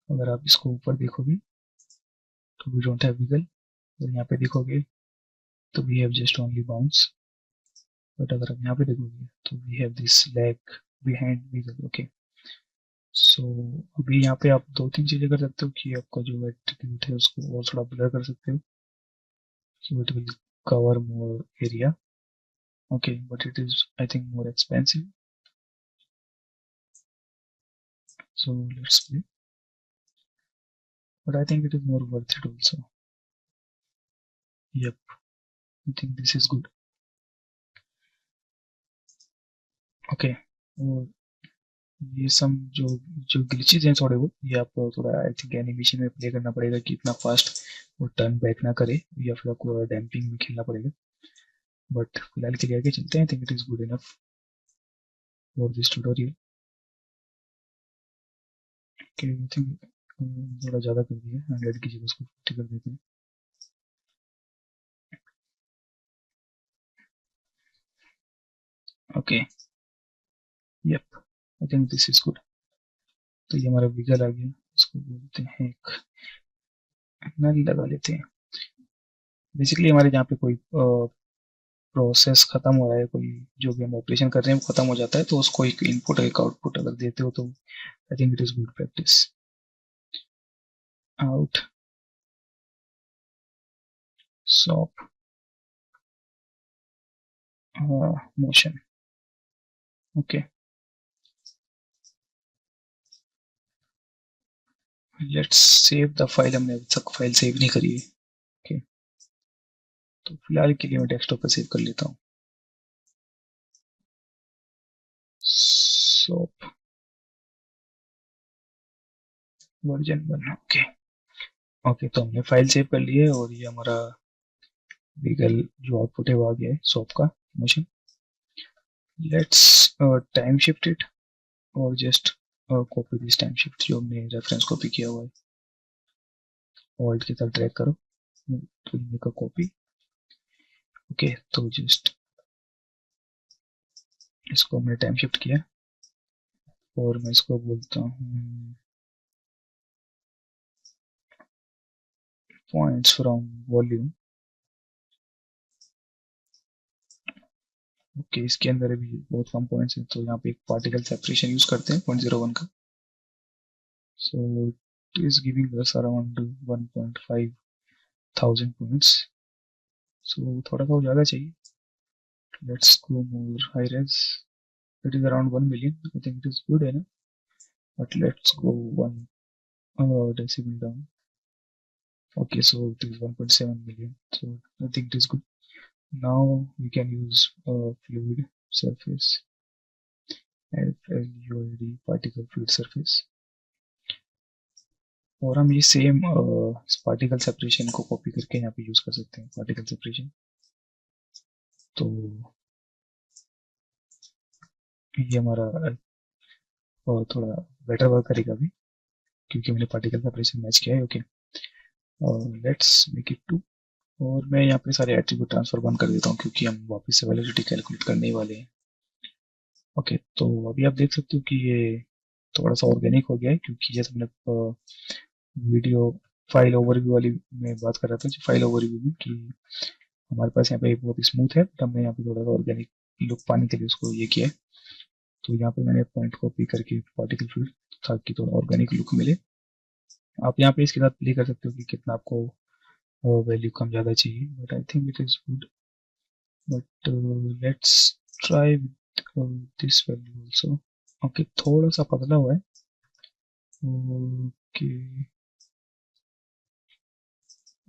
अगर आप इसको ऊपर देखोगे तो वी डोंट हैव विगल, और यहाँ पे देखोगे तो we have just only bounce, but अगर आप यहाँ पे देखोगे तो we have this lag behind wiggle. Okay, so अभी यहाँ पे आप दो तीन चीजें कर सकते हो कि आपका जो एट्रीब्यूट है उसको और थोड़ा ब्लर कर सकते हो, so it will cover more area. Okay, but it is I think more expensive. So let's play. But I think it is more worth it also. Yep, I think this is good. Okay. और ये सम जो जो glitches हैं थोड़े बहुत, ये आपको थोड़ा आई थिंक एनिमेशन में प्ले करना पड़ेगा कि इतना फास्ट वो टर्न बैक ना करे, या फिर आपको डैम्पिंग में खेलना पड़ेगा. बट फिलहाल के लिए आगे चलते हैं. आई think it is good enough for this tutorial. Okay, I think थोड़ा ज़्यादा कर दिया. 100 की जगह उसको 50 कर देते हैं. Okay, yup, I think this is good. तो ये हमारा विगल आ गया. इसको बोलते हैं एक नल लगा लेते हैं. बेसिकली हमारे जहाँ पे कोई प्रोसेस खत्म हो रहा है, कोई जो भी हम ऑपरेशन कर रहे हैं वो खत्म हो जाता है, तो उसको एक इनपुट एक आउटपुट अगर देते हो तो आई think it is good practice. Out shop motion. Okay, let's save the file. हमने अभी तक फाइल सेव नहीं करी है. ओके, तो फिलहाल के लिए मैं डेस्कटॉप पर सेव कर लेता हूँ. Shop version 1. ओके, ओके, तो हमने फाइल सेव कर ली है और ये हमारा विगल जो आउटपुट है वो आ गया है सॉप का motion. Let's time shift it और just copy this time shift जो हमने रेफरेंस कॉपी किया हुआ है. ऑल्ट के साथ ड्रैग करो तो ये का कॉपी. ओके, तो जस्ट इसको हमने टाइम शिफ्ट किया और मैं इसको बोलता हूँ पॉइंट्स फ्रॉम वॉल्यूम. ओके, इसके अंदर अभी बहुत कम पॉइंट्स हैं, तो यहाँ पे एक पार्टिकल सेपरेशन यूज करते हैं 0.01 का. So it is giving us around 1.5 thousand points. So थोड़ा सा ज़्यादा चाहिए. Let's go more high res. It is around 1 million. I think it is good है ना. But let's go 1 decimal down. Okay, so it is 1.7 million. So I think it is good. Now we can use fluid surface, FLUID particle fluid surface. और हम ये same particle separation को copy करके यहाँ पे use कर सकते हैं. पार्टिकल सेपरेशन तो ये हमारा थोड़ा बेटर वर्क करेगा अभी क्योंकि हमने पार्टिकल सेपरेशन मैच किया है. Okay, let's make it 2. और मैं यहाँ पे सारे एट्रीब्यूट ट्रांसफर बंद कर देता हूँ क्योंकि हम वापस से वेलोसिटी कैलकुलेट करने ही वाले हैं. ओके, तो अभी आप देख सकते हो कि ये थोड़ा सा ऑर्गेनिक हो गया है क्योंकि जैसे हमने वीडियो फाइल ओवरव्यू वाली में बात कर रहा था, फाइल ओवरव्यू में कि हमारे पास यहाँ पे बहुत स्मूथ है, बट हमने यहाँ पे थोड़ा सा ऑर्गेनिक लुक पाने के लिए उसको ये किया है. तो यहाँ पे मैंने पॉइंट कॉपी करके पार्टिकल फील्ड ताकि थोड़ा ऑर्गेनिक लुक मिले. आप यहाँ पे इसके साथ प्ले कर सकते हो कि कितना आपको वैल्यू कम ज़्यादा चाहिए, but I think it is good. But let's try with this value also. Okay, थोड़ा सा पतला हुआ है. ओके,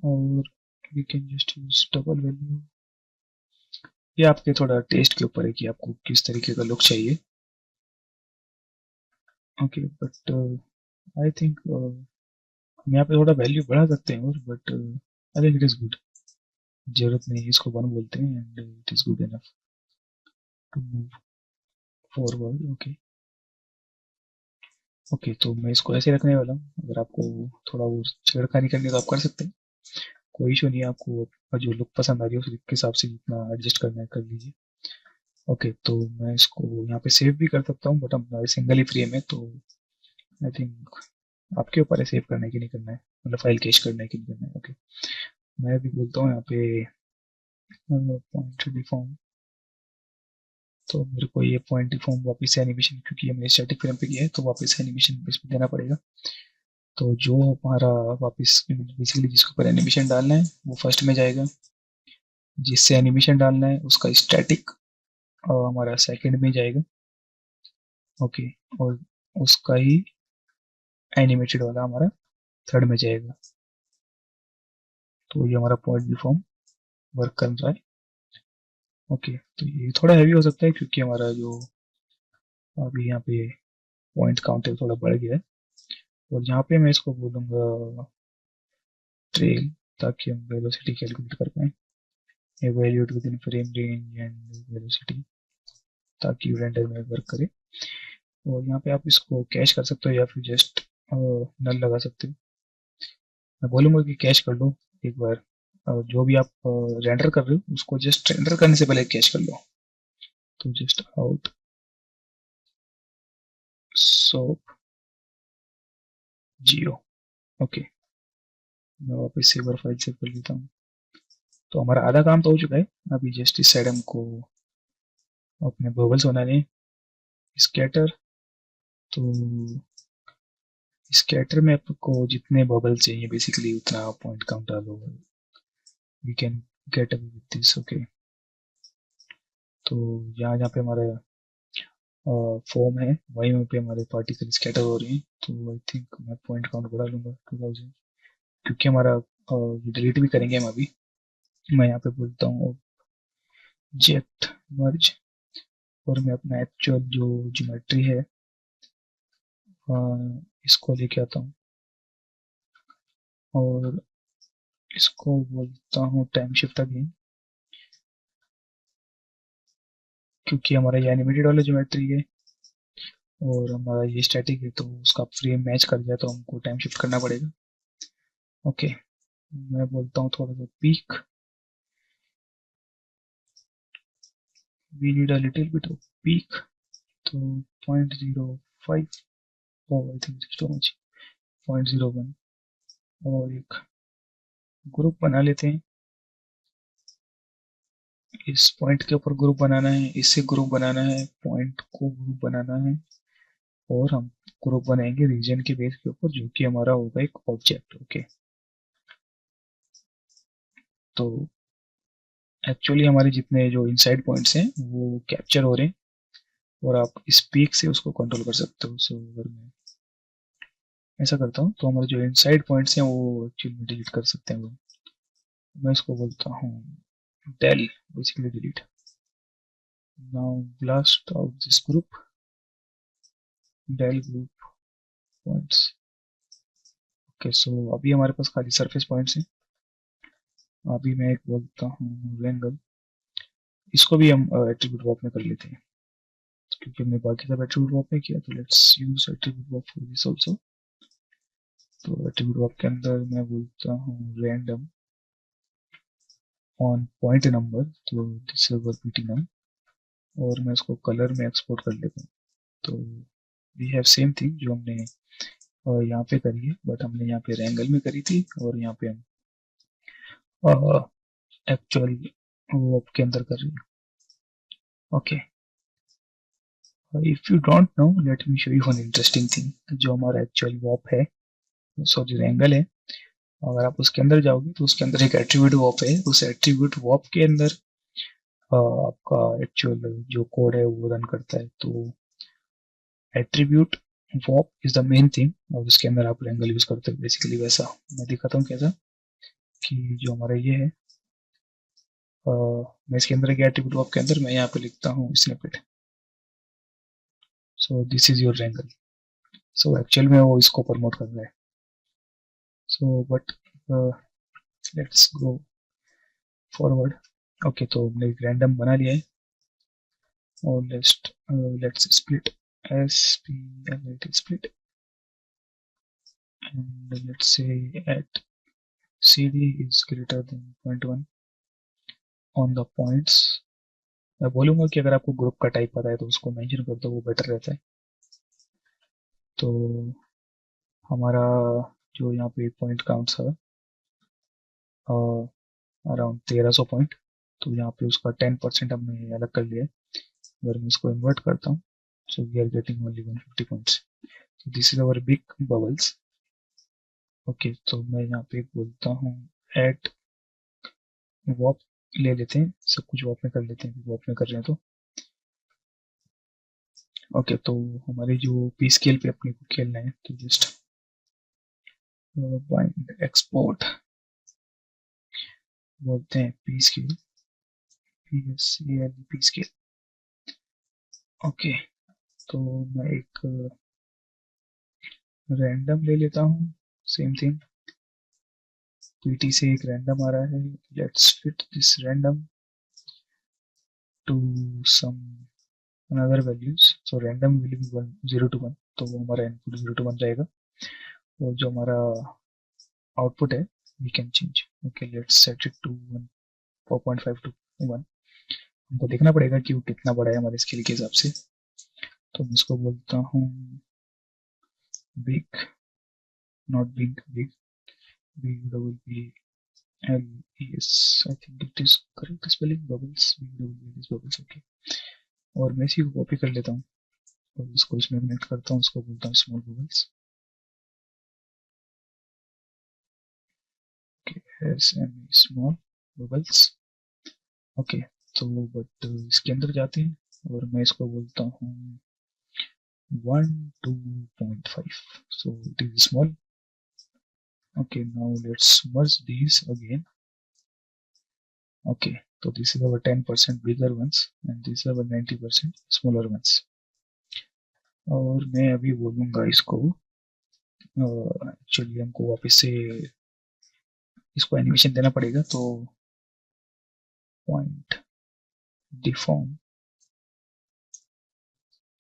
और we can just use double value. ये आपके थोड़ा टेस्ट के ऊपर है कि आपको किस तरीके का लुक चाहिए. ओके, बट आई थिंक हम यहाँ पे थोड़ा वैल्यू बढ़ा सकते हैं और, but I think it is good. जरूरत नहीं है, इसको 1 बोलते हैं and it is good enough to move forward. Okay, okay, तो मैं इसको ऐसे रखने वाला हूँ. अगर आपको थोड़ा वो छेड़खानी करनी है तो आप कर सकते हैं, कोई इशू नहीं है. आपको जो लुक पसंद आ रही है उस हिसाब से जितना एडजस्ट करना है कर लीजिए. ओके, तो मैं इसको यहाँ पे सेव भी कर सकता हूँ, बट हम सिंगल ही फ्रेम है तो आई थिंक आपके ऊपर है सेव करना है कि नहीं करना है, मतलब फाइल कैश करना है कि नहीं करना है. ओके, मैं भी बोलता हूँ यहाँ पे पॉइंट डिफॉर्म. तो मेरे को ये पॉइंट डिफॉर्म वापस से एनिमेशन, क्योंकि हमने स्टैटिक फ्रेम पे किया है तो वापस एनिमेशन इस पे देना पड़ेगा. तो जो हमारा वापस बेसिकली जिसके ऊपर एनिमेशन डालना है वो फर्स्ट में जाएगा, जिससे एनिमेशन डालना है उसका स्टैटिक हमारा सेकंड में जाएगा. ओके, और उसका ही एनिमेटेड वाला हमारा थर्ड में जाएगा। तो ये हमारा पॉइंट भी फॉर्म वर्क कर रहा है। ओके, तो ये थोड़ा हैवी हो सकता है क्योंकि हमारा जो अभी यहाँ पे पॉइंट काउंट है थोड़ा बढ़ गया है। और यहाँ पे मैं इसको बोलूँगा ट्रेल, ताकि हम वेलोसिटी कैलकुलेट कर पाएँ। evaluate within frame range and velocity, ताकि रेंडर में वर्क करे। और यहाँ पे आप इसको कैश कर सकते हो या फिर जस्ट नल लगा सकते हो। मैं बोलूँगा कि कैश कर लो एक बार। जो भी आप रेंडर कर रहे हो उसको जस्ट रेंडर करने से पहले कैश कर लो। तो जस्ट आउट सोप जियो। ओके, मैं वापस से एक बार फाइल सेव कर लेता हूँ। तो हमारा आधा काम तो हो चुका है। अभी जस्ट इस साइड हमको अपने बबल्स बनाने हैं। स्कैटर, तो स्कैटर में आपको जितने बबल चाहिए बेसिकली उतना पॉइंट काउंट डालो। We can get away with this. Okay, तो यहाँ जहाँ पे हमारा फॉर्म है वहीं पे हमारे पार्टिकल स्कैटर हो रहे हैं। तो आई थिंक मैं पॉइंट काउंट बढ़ा लूंगा 2000, क्योंकि हमारा ये डिलीट भी करेंगे हम अभी। मैं यहाँ पे बोलता हूँ ऑब्जेक्ट मर्ज, और मैं अपना एक्चुअल जो ज्योमेट्री है इसको लेके आता हूँ और इसको बोलता हूँ टाइम शिफ्ट अगेन, क्योंकि हमारा ये एनिमेटेड वाला ज्योमेट्री है और हमारा ये स्टैटिक है, तो उसका फ्रेम मैच कर जाए तो हमको टाइम शिफ्ट करना पड़ेगा। ओके, मैं बोलता हूँ थोड़ा सा peak, we need a little bit of peak, तो 0.05, oh I think too much, 0.01। और एक ग्रुप बना लेते हैं। इस पॉइंट के ऊपर ग्रुप बनाना है, इससे ग्रुप बनाना है, पॉइंट को ग्रुप बनाना है, और हम ग्रुप बनाएंगे रीजन के बेस के ऊपर जो कि हमारा होगा एक ऑब्जेक्ट। ओके, तो एक्चुअली हमारे जितने जो इनसाइड पॉइंट्स हैं वो कैप्चर हो रहे हैं और आप इस पीक से उसको कंट्रोल कर सकते हो। सो अगर मैं ऐसा करता हूँ तो हमारे जो इनसाइड पॉइंट्स हैं वो एक्चुअली में डिलीट कर सकते हैं वो। मैं इसको बोलता हूँ del, basically delete। now blast out this group, del group points। Okay, so अभी हमारे पास खाली सरफेस पॉइंट्स हैं। अभी मैं एक बोलता हूँ रेंगल, इसको भी हम एट्रीब्यूट वॉक में कर लेते हैं क्योंकि हमने बाकी सब एट्रीब्यूट वॉक में किया। तो let's use attribute walk for this also. तो एट्रीब्यूट वॉक के अंदर मैं बोलता हूँ रैंडम ऑन पॉइंट नंबर, तो दिस इज pt num, और मैं इसको कलर में एक्सपोर्ट कर लेता हूँ। तो वी हैव सेम थिंग जो हमने यहाँ पे करी है, बट हमने यहाँ पे रेंगल में करी थी और यहाँ पे हम एक्चुअल वॉप के अंदर कर रही है। Okay, if you don't know let me show you one interesting thing. जो हमारा एक्चुअल वॉप है, सॉरी रेंगल है, अगर आप उसके अंदर जाओगे तो उसके अंदर एक एट्रीब्यूट वॉप है। उस एट्रीब्यूट वॉप के अंदर आपका एक्चुअल जो कोड है वो रन करता है। तो attribute VOP is the main thing और उसके अंदर आप रेंगल यूज करते हो बेसिकली। वैसा मैं दिखाता हूँ कैसा, कि जो हमारा ये है, मैं इसके अंदर एक एट्रीब्यूट वॉप के अंदर मैं यहाँ पे लिखता हूँ snippet. So this is your रेंगल। So actual में वो इसको प्रमोट कर रहा है। So but let's go forward. Okay, तो हमने एक रैंडम बना लिया है और let's split SPLIT split, and let's say at CD is greater than 0.1 on the points। मैं बोलूंगा कि अगर आपको ग्रुप का टाइप पता है तो उसको मेंशन कर दो, वो बेटर रहता है। तो हमारा जो यहाँ पे पॉइंट काउंट्स है अराउंड 1300 पॉइंट, तो यहाँ पे उसका 10% हमने अलग कर लिया है। अगर मैं इसको इन्वर्ट करता हूँ, so we are getting only 150 points. so this is our big bubbles। Okay, तो मैं यहाँ पे बोलता हूँ एट वॉप, ले लेते हैं सब कुछ वॉप में कर लेते हैं, वॉप में कर रहे हैं तो। ओके, तो हमारे जो पी स्केल पे अपने को खेलना है तो जस्ट बाइंड एक्सपोर्ट बोलते हैं P scale, P scale. Okay, तो मैं एक रैंडम ले लेता हूँ, सेम थिंग, पीटी से एक रैंडम आ रहा है, let's fit this random to some another values, so random will be 1 0 to 1, तो वो हमारा इनपुट 0 to 1 रहेगा, और जो हमारा आउटपुट है we can change. Okay, let's set it to 1, 4.5 to 1। हमको देखना पड़ेगा कि वो कितना बड़ा है हमारे स्केल के हिसाब से, तो मैं इसको बोलता हूँ big, not big, big, B double B L E S, I think it is correct spelling, bubbles, B double B L bubbles. Okay, और मैं इसी को कॉपी कर लेता हूँ और इसको इसमें कनेक्ट करता हूँ, इसको बोलता हूँ small bubbles, S M small bubbles. Okay, तो बट इसके अंदर जाते हैं और मैं इसको बोलता हूँ 1 2.5, so it is small. Okay, now let's merge these again. Okay, so this is our 10% bigger ones and this is our 90% smaller ones. और मैं अभी बोलूँगा इसको, एक्चुअली हमको वापस से इसको एनिमेशन देना पड़ेगा, तो पॉइंट डिफॉर्म,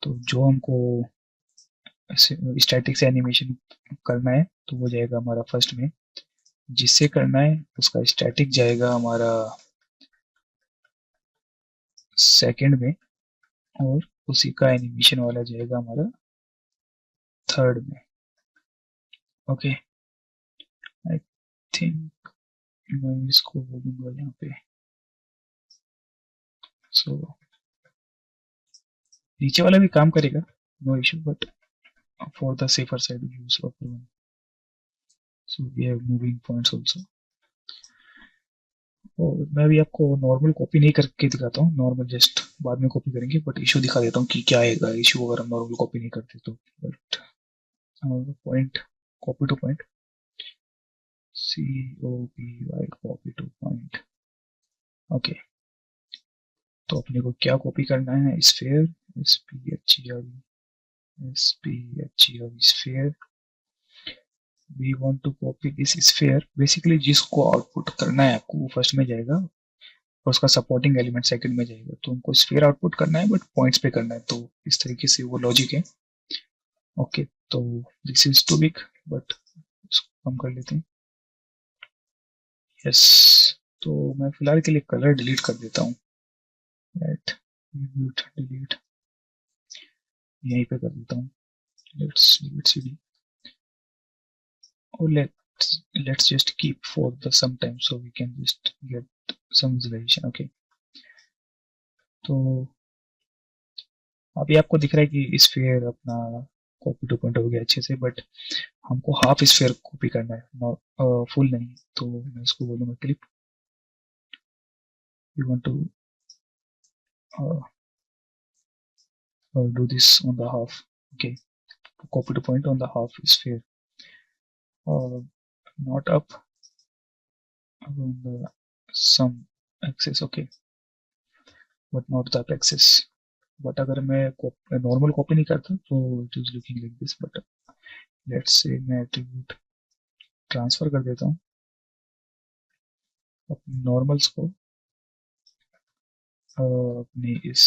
तो जो हमको स्टैटिक से एनिमेशन करना है तो वो जाएगा हमारा फर्स्ट में, जिससे करना है उसका स्टैटिक जाएगा हमारा सेकंड में, और उसी का एनिमेशन वाला जाएगा हमारा थर्ड में। ओके, आई थिंक मैं इसको बोलूँगा यहाँ पे, सो नीचे वाला भी काम करेगा, no issue, but for the safer side use of one, so we have moving points also. और मैं अभी आपको नॉर्मल कॉपी नहीं करके दिखाता हूँ, नॉर्मल जस्ट बाद में कॉपी करेंगे, बट इशू दिखा देता हूँ कि क्या आएगा इशू अगर हम नॉर्मल कॉपी नहीं करते तो। But point, copy to point, C O P Y, copy to point. Okay, तो अपने को क्या कॉपी करना है, sphere, S P H E R, S P H E R sphere, we want to copy this sphere, basically जिसको output करना है आपको वो फर्स्ट में जाएगा और उसका सपोर्टिंग एलिमेंट सेकंड में जाएगा, तो हमको स्फीयर आउटपुट करना है बट पॉइंट्स पे करना है, तो इस तरीके से वो लॉजिक है। ओके, तो this is too big, but इसको कम कर लेते हैं, यस। तो मैं फिलहाल के लिए कलर डिलीट कर देता हूँ, राइट, डिलीट यहीं पे कर देता हूँ, let's delete C, or let's just keep for the some time so we can just get some visualization. Okay, तो अभी आपको दिख रहा है कि स्फीयर अपना कॉपी टू पॉइंट हो गया अच्छे से, बट हमको हाफ स्फीयर कॉपी करना है, फुल नहीं, तो मैं इसको बोलूंगा clip, you want to do this on the half, okay, copy to point on the half sphere, uh, not up on the some axis, okay, but not the up axis, but अगर मैं normal copy नहीं करता तो it is looking like this, but let's say मैं attribute transfer कर देता हूँ अपने नॉर्मल्स को, अपने इस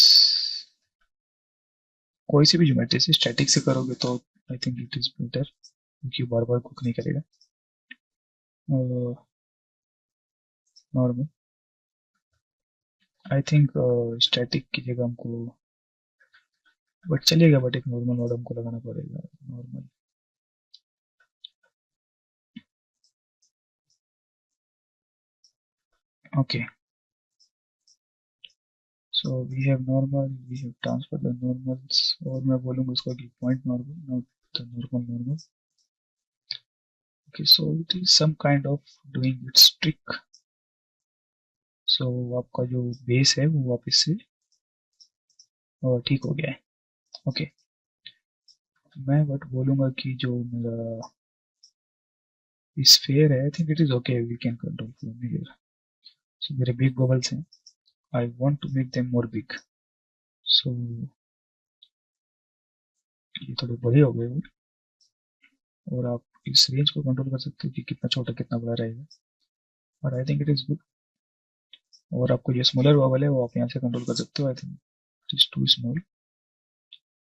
कोई सी भी ज्योमेट्री से स्टैटिक से करोगे तो आई थिंक इट इज बेटर, क्योंकि बार बार कुक नहीं करेगा। नॉर्मल, आई थिंक स्टैटिक की जगह हमको, बट चलेगा, बट एक नॉर्मल नोड हमको लगाना पड़ेगा, normal. Okay, so we have normal, we have transfer the normals, और मैं बोलूंगा उसको कि point normal, not the normal normal. Okay, so it is some kind of doing its trick, so आपका जो बेस है वो वापस से ठीक हो गया है। ओके, मैं बट बोलूंगा कि जो मेरा sphere है, I think it is okay, we can control from here. So मेरे big bubbles हैं, I want to make them more big. So ये थोड़े बड़े हो गए और आप इस रेंज को कंट्रोल कर सकते हो कि कितना छोटा कितना बड़ा रहेगा, और I think it is good. और आपको ये स्मॉलर बबल है वो आप यहाँ से कंट्रोल कर सकते हो, I think it is too small,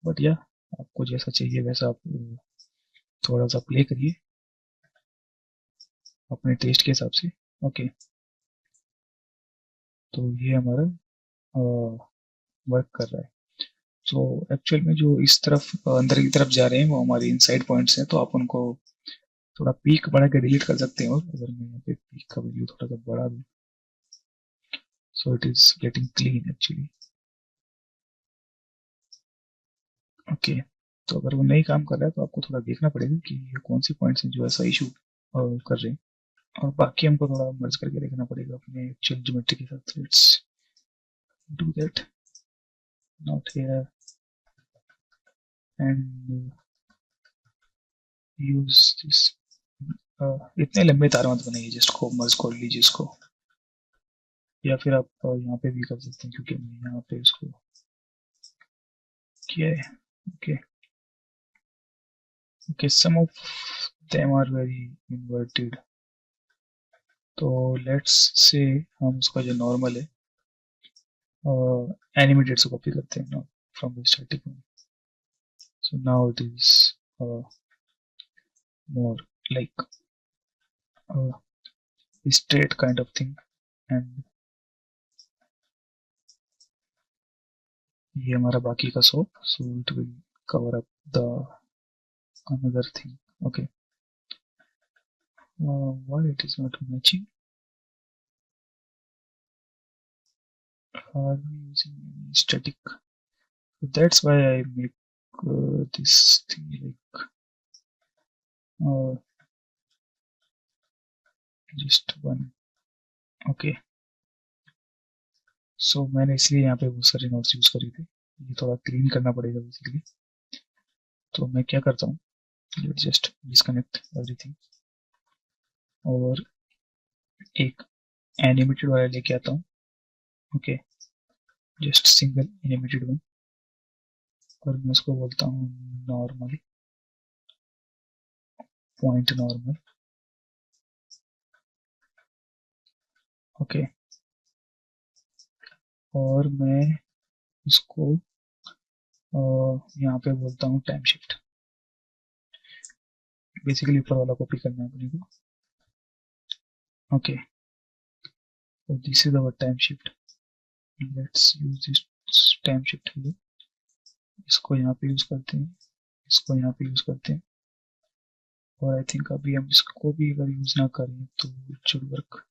but या आपको जैसा चाहिए वैसा आप थोड़ा सा प्ले करिए अपने टेस्ट के हिसाब से। ओके, तो ये हमारा वर्क कर रहा है। तो एक्चुअल में जो इस तरफ अंदर की तरफ जा रहे हैं वो हमारे इनसाइड पॉइंट्स हैं, तो आप उनको थोड़ा पीक बढ़ा के डिलीट कर सकते हैं। और अगर मैं यहाँ पे पीक का वैल्यू थोड़ा सा बढ़ा दूँ, सो it is getting clean actually. Okay, तो अगर वो नहीं काम कर रहा है तो आपको थोड़ा देखना पड़ेगा कि ये कौन सी पॉइंट्स हैं जो ऐसा इशू कर रहे हैं, और बाकी हमको थोड़ा मर्ज करके देखना पड़ेगा अपने एक्चुअल ज्योमेट्री के साथ। Let's do that, not here, and use this. इतने लंबे तार मत बनाइए, जस्ट को मर्ज कर लीजिए इसको, या फिर आप यहाँ पे भी कर सकते हैं क्योंकि मैं यहाँ पे इसको किया है। Okay okay, some of them are very inverted, तो लेट्स से हम उसका जो नॉर्मल है एनिमेटेड से कॉपी करते हैं from the static one. So now it is more like a straight kind of thing, and ये हमारा बाकी का soap, so it will cover up the another thing. Okay, why it is not matching? Are we using any static? So that's why I make this thing like just one. Okay, so मैंने इसलिए यहाँ पे बहुत सारे notes use करी थी, ये थोड़ा क्लीन करना पड़ेगा बेसिकली। तो मैं क्या करता हूँ, लेट्स जस्ट डिस्कनेक्ट एवरीथिंग और एक एनिमेटेड वाला लेके आता हूँ। Okay, just single animated one, और मैं उसको बोलता हूँ नॉर्मल, पॉइंट नॉर्मल। ओके, और मैं इसको यहाँ पे बोलता हूँ टाइम शिफ्ट। बेसिकली ऊपर वाला कॉपी करना है अपने को। Okay, so this is our time shift, let's use this time shift here। इसको यहाँ पे यूज करते हैं, इसको यहाँ पे यूज करते हैं, और आई थिंक अभी हम इसको भी अगर यूज ना करें तो इट शुड वर्क,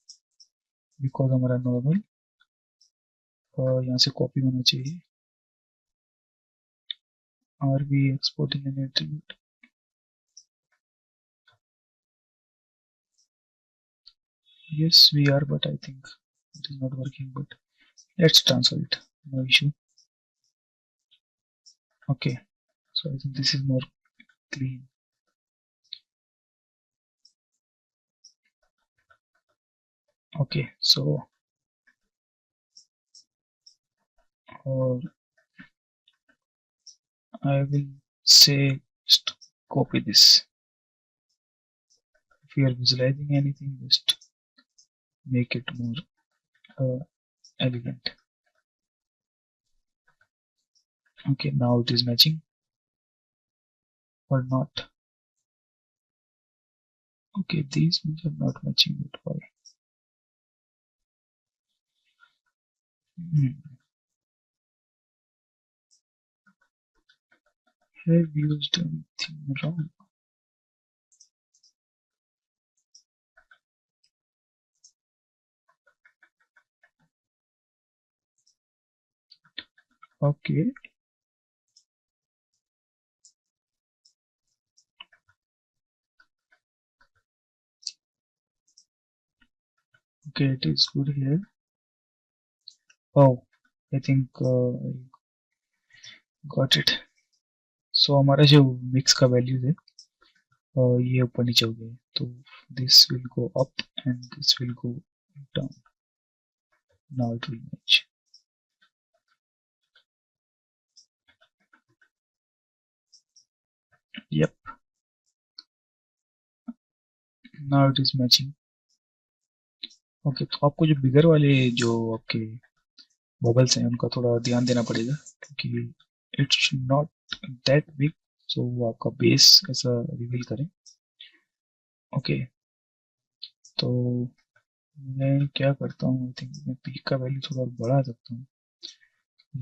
बिकॉज हमारा नॉर्मल यहाँ से कॉपी होना चाहिए। Are we exporting an attribute? Yes, we are, but I think it is not working, but let's transfer it, no issue. Okay, so I think this is more clean. Okay, so or I will say just copy this. If you are visualizing anything, just make it more elegant. Okay, now it is matching or not? Okay, these ones are not matching, but why? Have used anything wrong? Okay, okay, it is good here. Oh, I think I got it. So हमारा जो mix का value है ये ऊपर नीचे हो गया है, तो this will go up and this will go down. Now it will match. Yep, now it is matching. Okay, तो आपको जो बिगर वाले जो आपके बबल्स हैं उनका थोड़ा ध्यान देना पड़ेगा, क्योंकि इट्स नॉट दैट बिग, सो वो आपका बेस ऐसा रिवील करें। ओके, तो मैं क्या करता हूँ, आई थिंक मैं पीक का वैल्यू थोड़ा बढ़ा सकता हूँ।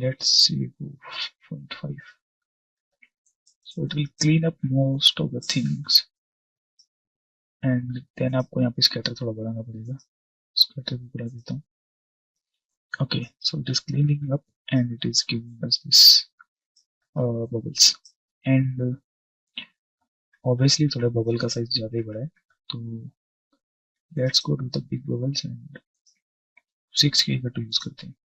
Let's see 0.5, so it will clean up most of the things, and then आपको यहाँ पे स्कैटर थोड़ा बढ़ाना पड़ेगा। स्कैटर भी बढ़ा देता हूँ। Okay, so it is cleaning up and it is giving us this bubbles, and obviously थोड़ा bubble का size ज़्यादा ही बड़ा है, तो let's go to the big bubbles and 6K का to use करते हैं।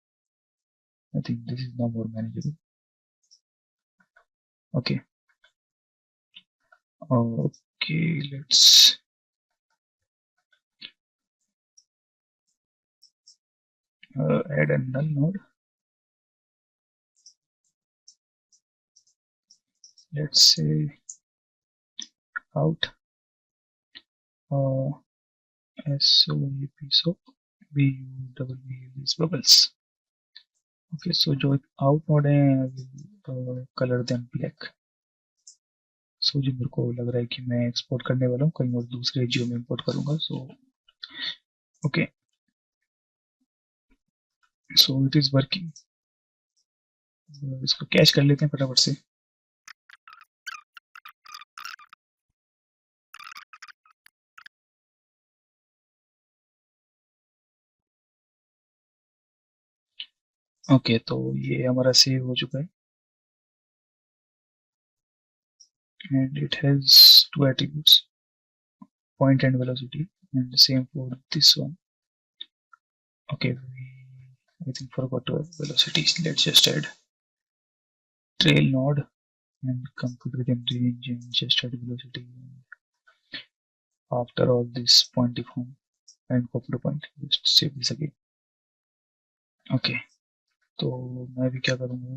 I think this is now more manageable. Okay, okay, let's add a null node. Let's say out SOAP, so BUWL these bubbles. Okay, so जो out node है will color them black. सो जो मेरे को लग रहा है कि मैं एक्सपोर्ट करने वाला हूँ कहीं और दूसरे जियो में इंपोर्ट करूंगा। So okay, so it is working. इसको कैश कर लेते हैं फटाफट से। ओके, तो ये हमारा सेव हो चुका है and it has two attributes, point and velocity, and same for this one. Okay, I think forgot to add velocity. Let's just add trail node and compute within range and just add velocity. After all this point deform and copy to point, just save this again. Okay, तो मैं भी क्या करूँगा,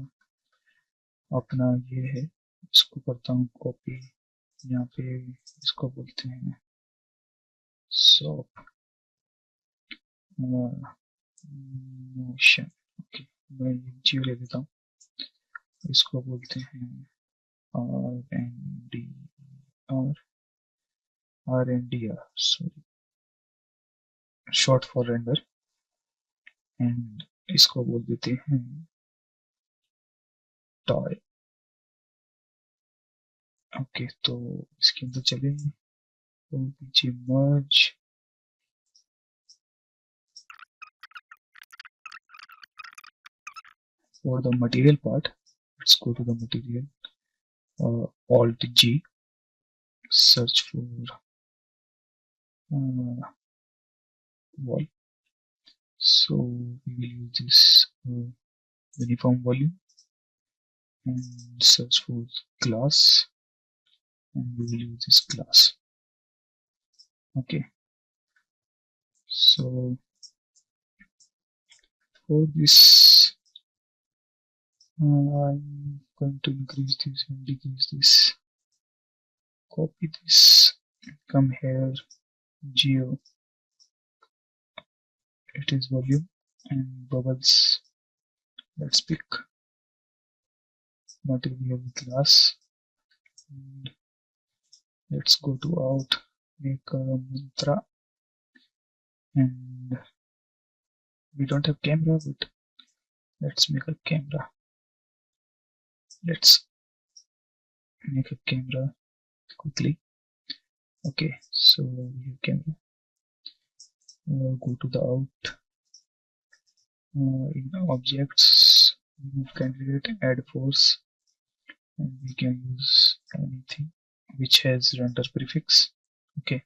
अपना ये है, इसको करता हूँ कॉपी, यहाँ पे इसको बोलते हैं सॉप मोशन। ओके, मैं जियो ले लेता हूँ, इसको बोलते हैं RNDR, sorry, short for render, and इसको बोल देते हैं टॉय। ओके, तो इसके अंदर चले तो पीछे मर्ज, for the material part, let's go to the material, Alt G, search for wall. So we will use this uniform volume and search for class, and we will use this class. Okay, so for this I'm going to increase this and decrease this. Copy this, come here, geo, it is volume, and bubbles, let's pick material class, and let's go to out, make a mantra, and we don't have camera, but let's make a camera. Let's make a camera quickly. Okay, so we have camera. Go to the out, in objects, remove candidate, add force, and we can use anything which has render prefix. Okay,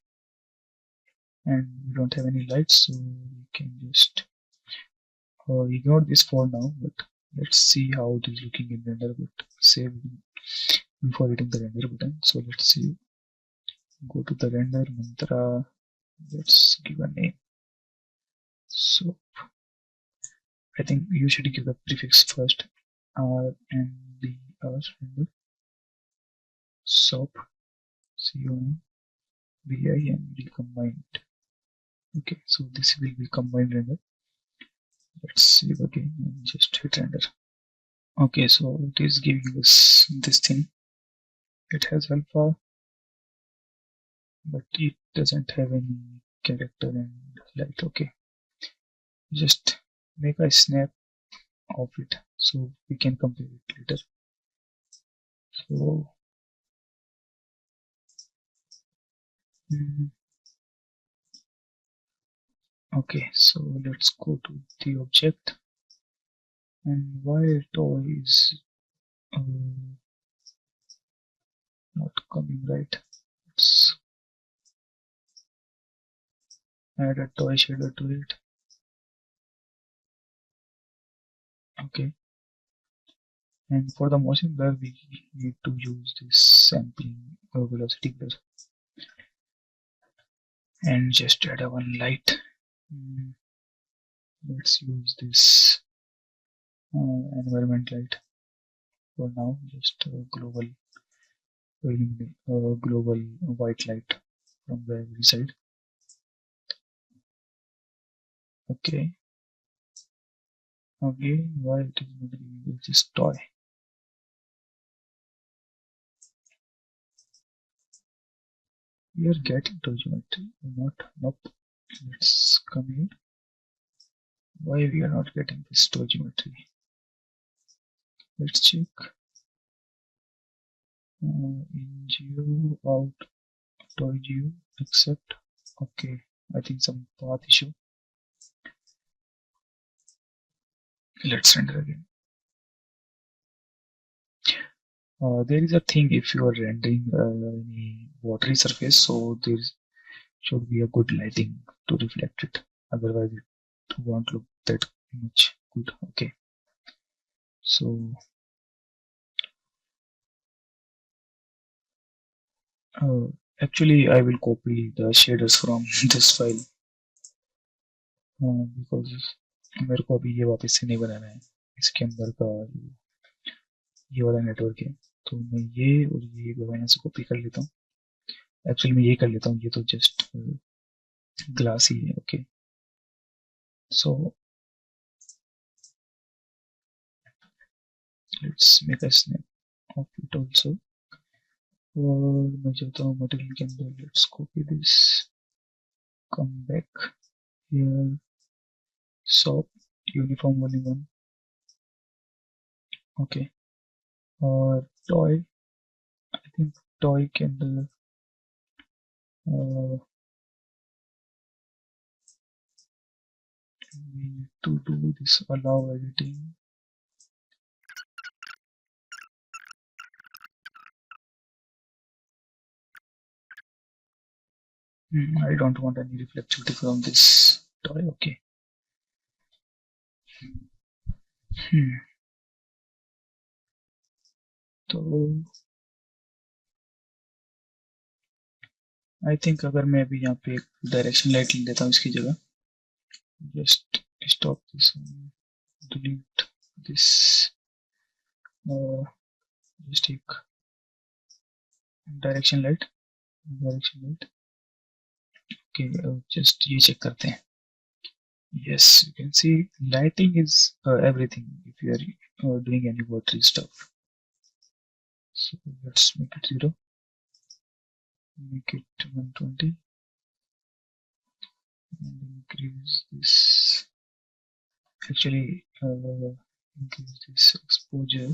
and we don't have any lights, so we can just ignore this for now, but let's see how it is looking in render, but save before hitting the render button. So let's see, go to the render mantra, Let's give a name. So I think you should give the prefix first. R and D R and SOP COM BI combined. Okay, so this will be combined render. Let's save again and just hit render. Okay, so it is giving us this thing. It has alpha, but it doesn't have any character and light. Okay, just make a snap of it so we can compare it later. So okay, so let's go to the object, and why toy is not coming right. Let's add a toy shader to it. Okay, and for the motion blur we need to use this sampling velocity blur and just add a one light. Let's use this environment light for now, just global white light from the every side. Okay, again why it is not giving this toy. We are getting to geometry, not nope. Let's come here. Why we are not getting this to geometry? Let's check. In geo out toy geo accept. Okay, I think some path issue. Let's render again. There is a thing if you are rendering any watery surface, so there should be a good lighting to reflect it. Otherwise, it won't look that much good. Okay, so actually, I will copy the shaders from this file because मेरे को अभी ये वापस से नहीं बनाना है. इसके अंदर का ये वाला नेटवर्क है, तो मैं ये और ये यहाँ से कॉपी कर लेता हूँ. एक्चुअली मैं ये कर लेता हूँ, ये तो जस्ट ग्लास ही है. Okay, so let's make a snap of it also. और मैं चाहता हूँ मटेरियल के अंदर let's copy this, come back here, shop uniform volume 1. Okay, और टॉय, आई थिंक टॉय के अंदर we need to do this allow editing. I don't want any reflectivity from this toy. Okay. तो I think अगर मैं अभी यहाँ पे एक डायरेक्शन लाइट ले लेता हूँ इसकी जगह, just stop this, delete this, just एक डायरेक्शन लाइट. ओके, जस्ट ये चेक करते हैं. Yes, you can see lighting is everything if you are doing any watery stuff. So let's make it 0, make it 120, and increase this. Actually, increase this exposure,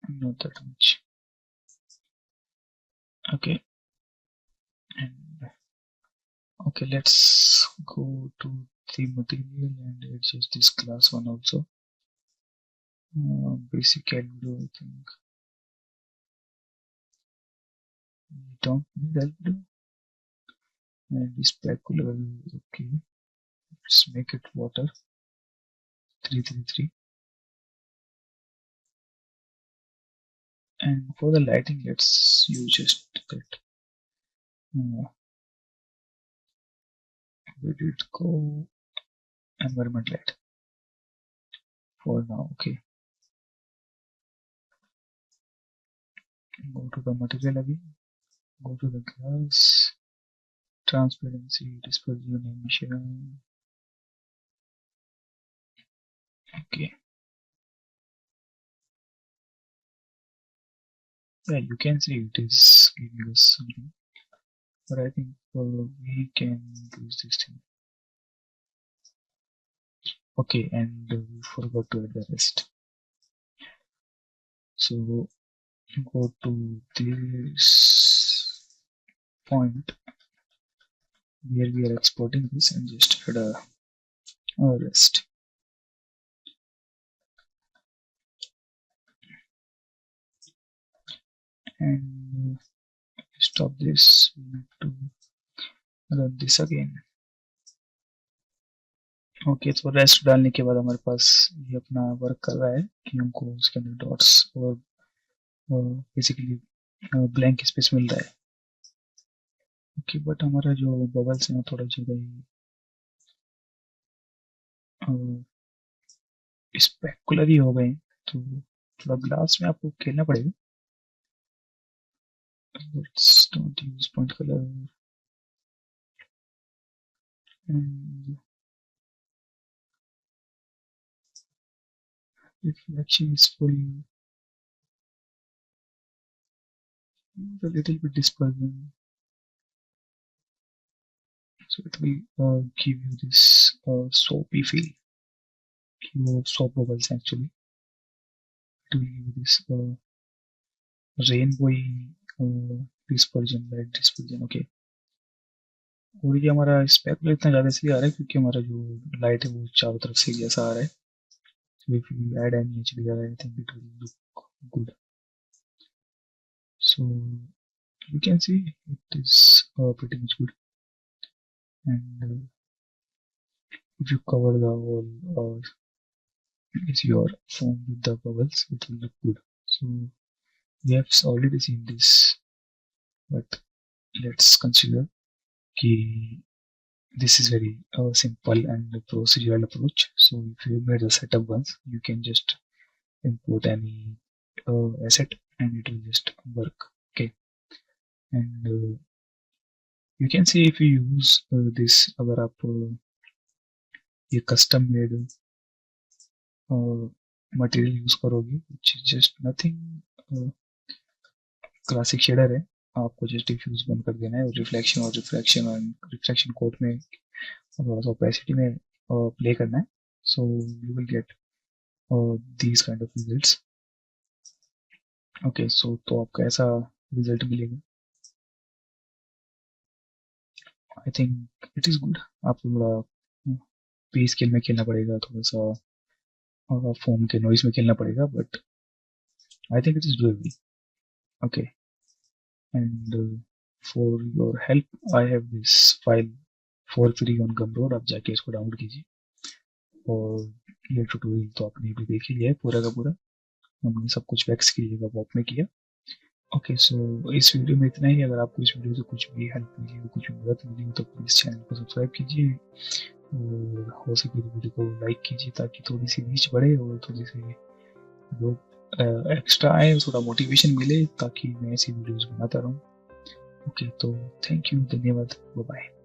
not that much. Okay, and okay, let's go to the material and adjust this class one also. Basic albedo, I think we don't need albedo, and this specular, okay, let's make it water 333. And for the lighting, let's use just that where did it go? Environment light for now. Okay, go to the material again, go to the glass, transparency, dispersion, emission. Okay, yeah, you can see it is giving us something, but I think we can use this thing. Okay, and we forgot to add the rest. So go to this point where we are exporting this and just add a rest. And stop this. We need to run this again. Okay तो rest डालने के बाद हमारे पास ये अपना work कर रहा है कि हमको उसके अंदर डॉट्स और बेसिकली ब्लैंक स्पेस मिल रहा है. ओके बट हमारा जो बबल्स है थोड़ा ज़्यादा ही स्पेकुलर ही हो गए, तो थोड़ा ग्लास में आपको खेलना पड़ेगा. Let's don't use point colour and reflection is full, a little bit dispersion, so it will give you this soapy feel. Your soap bubbles actually, it will give you this rainbowy dispersion, light dispersion. Okay, और ये हमारा specular इतना ज़्यादा इसलिए आ रहा है क्योंकि हमारा जो लाइट है वो चारों तरफ से जैसा आ रहा है. So if you add any HDR, I think it will look good. So you can see it is pretty much good. And if you cover the whole is your foam with the bubbles, it will look good. So we have already seen this, but let's consider कि this is very simple and procedural approach. So if you made the setup once, you can just import any asset and it will just work. Okay, and you can see if you use this, अगर आप ये custom made material use करोगे, which is just nothing, classic shader है, आपको just diffuse बंद कर देना है और रिफ्लेक्शन कोड में थोड़ा सा ओपेसिटी में प्ले करना है. So you will get these kind of results. Okay, so तो आपको ऐसा रिजल्ट मिलेगा. I think it is good. आपको थोड़ा पे स्केल में खेलना पड़ेगा, थोड़ा सा फोम के नॉइज में खेलना पड़ेगा, but I think it is doable. Okay, and for your help I have this file for free on Gumroad, आप जाके इसको डाउनलोड कीजिए. और ये ट्यूटोरियल तो आपने भी देख ही लिया है पूरा का पूरा, हमने सब कुछ वैक्स की जगह पॉप में किया. ओके, सो इस वीडियो में इतना ही. अगर आपको इस वीडियो से कुछ भी हेल्प मिली हो, कुछ भी मदद मिली हो, तो प्लीज़ चैनल को सब्सक्राइब कीजिए और हो सके तो वीडियो को लाइक कीजिए ताकि थोड़ी सी रीच बढ़े और थोड़ी सी लोग एक्स्ट्रा आए, थोड़ा मोटिवेशन मिले ताकि मैं ऐसी वीडियोस बनाता रहूँ. ओके, तो थैंक यू, धन्यवाद, बाय बाय.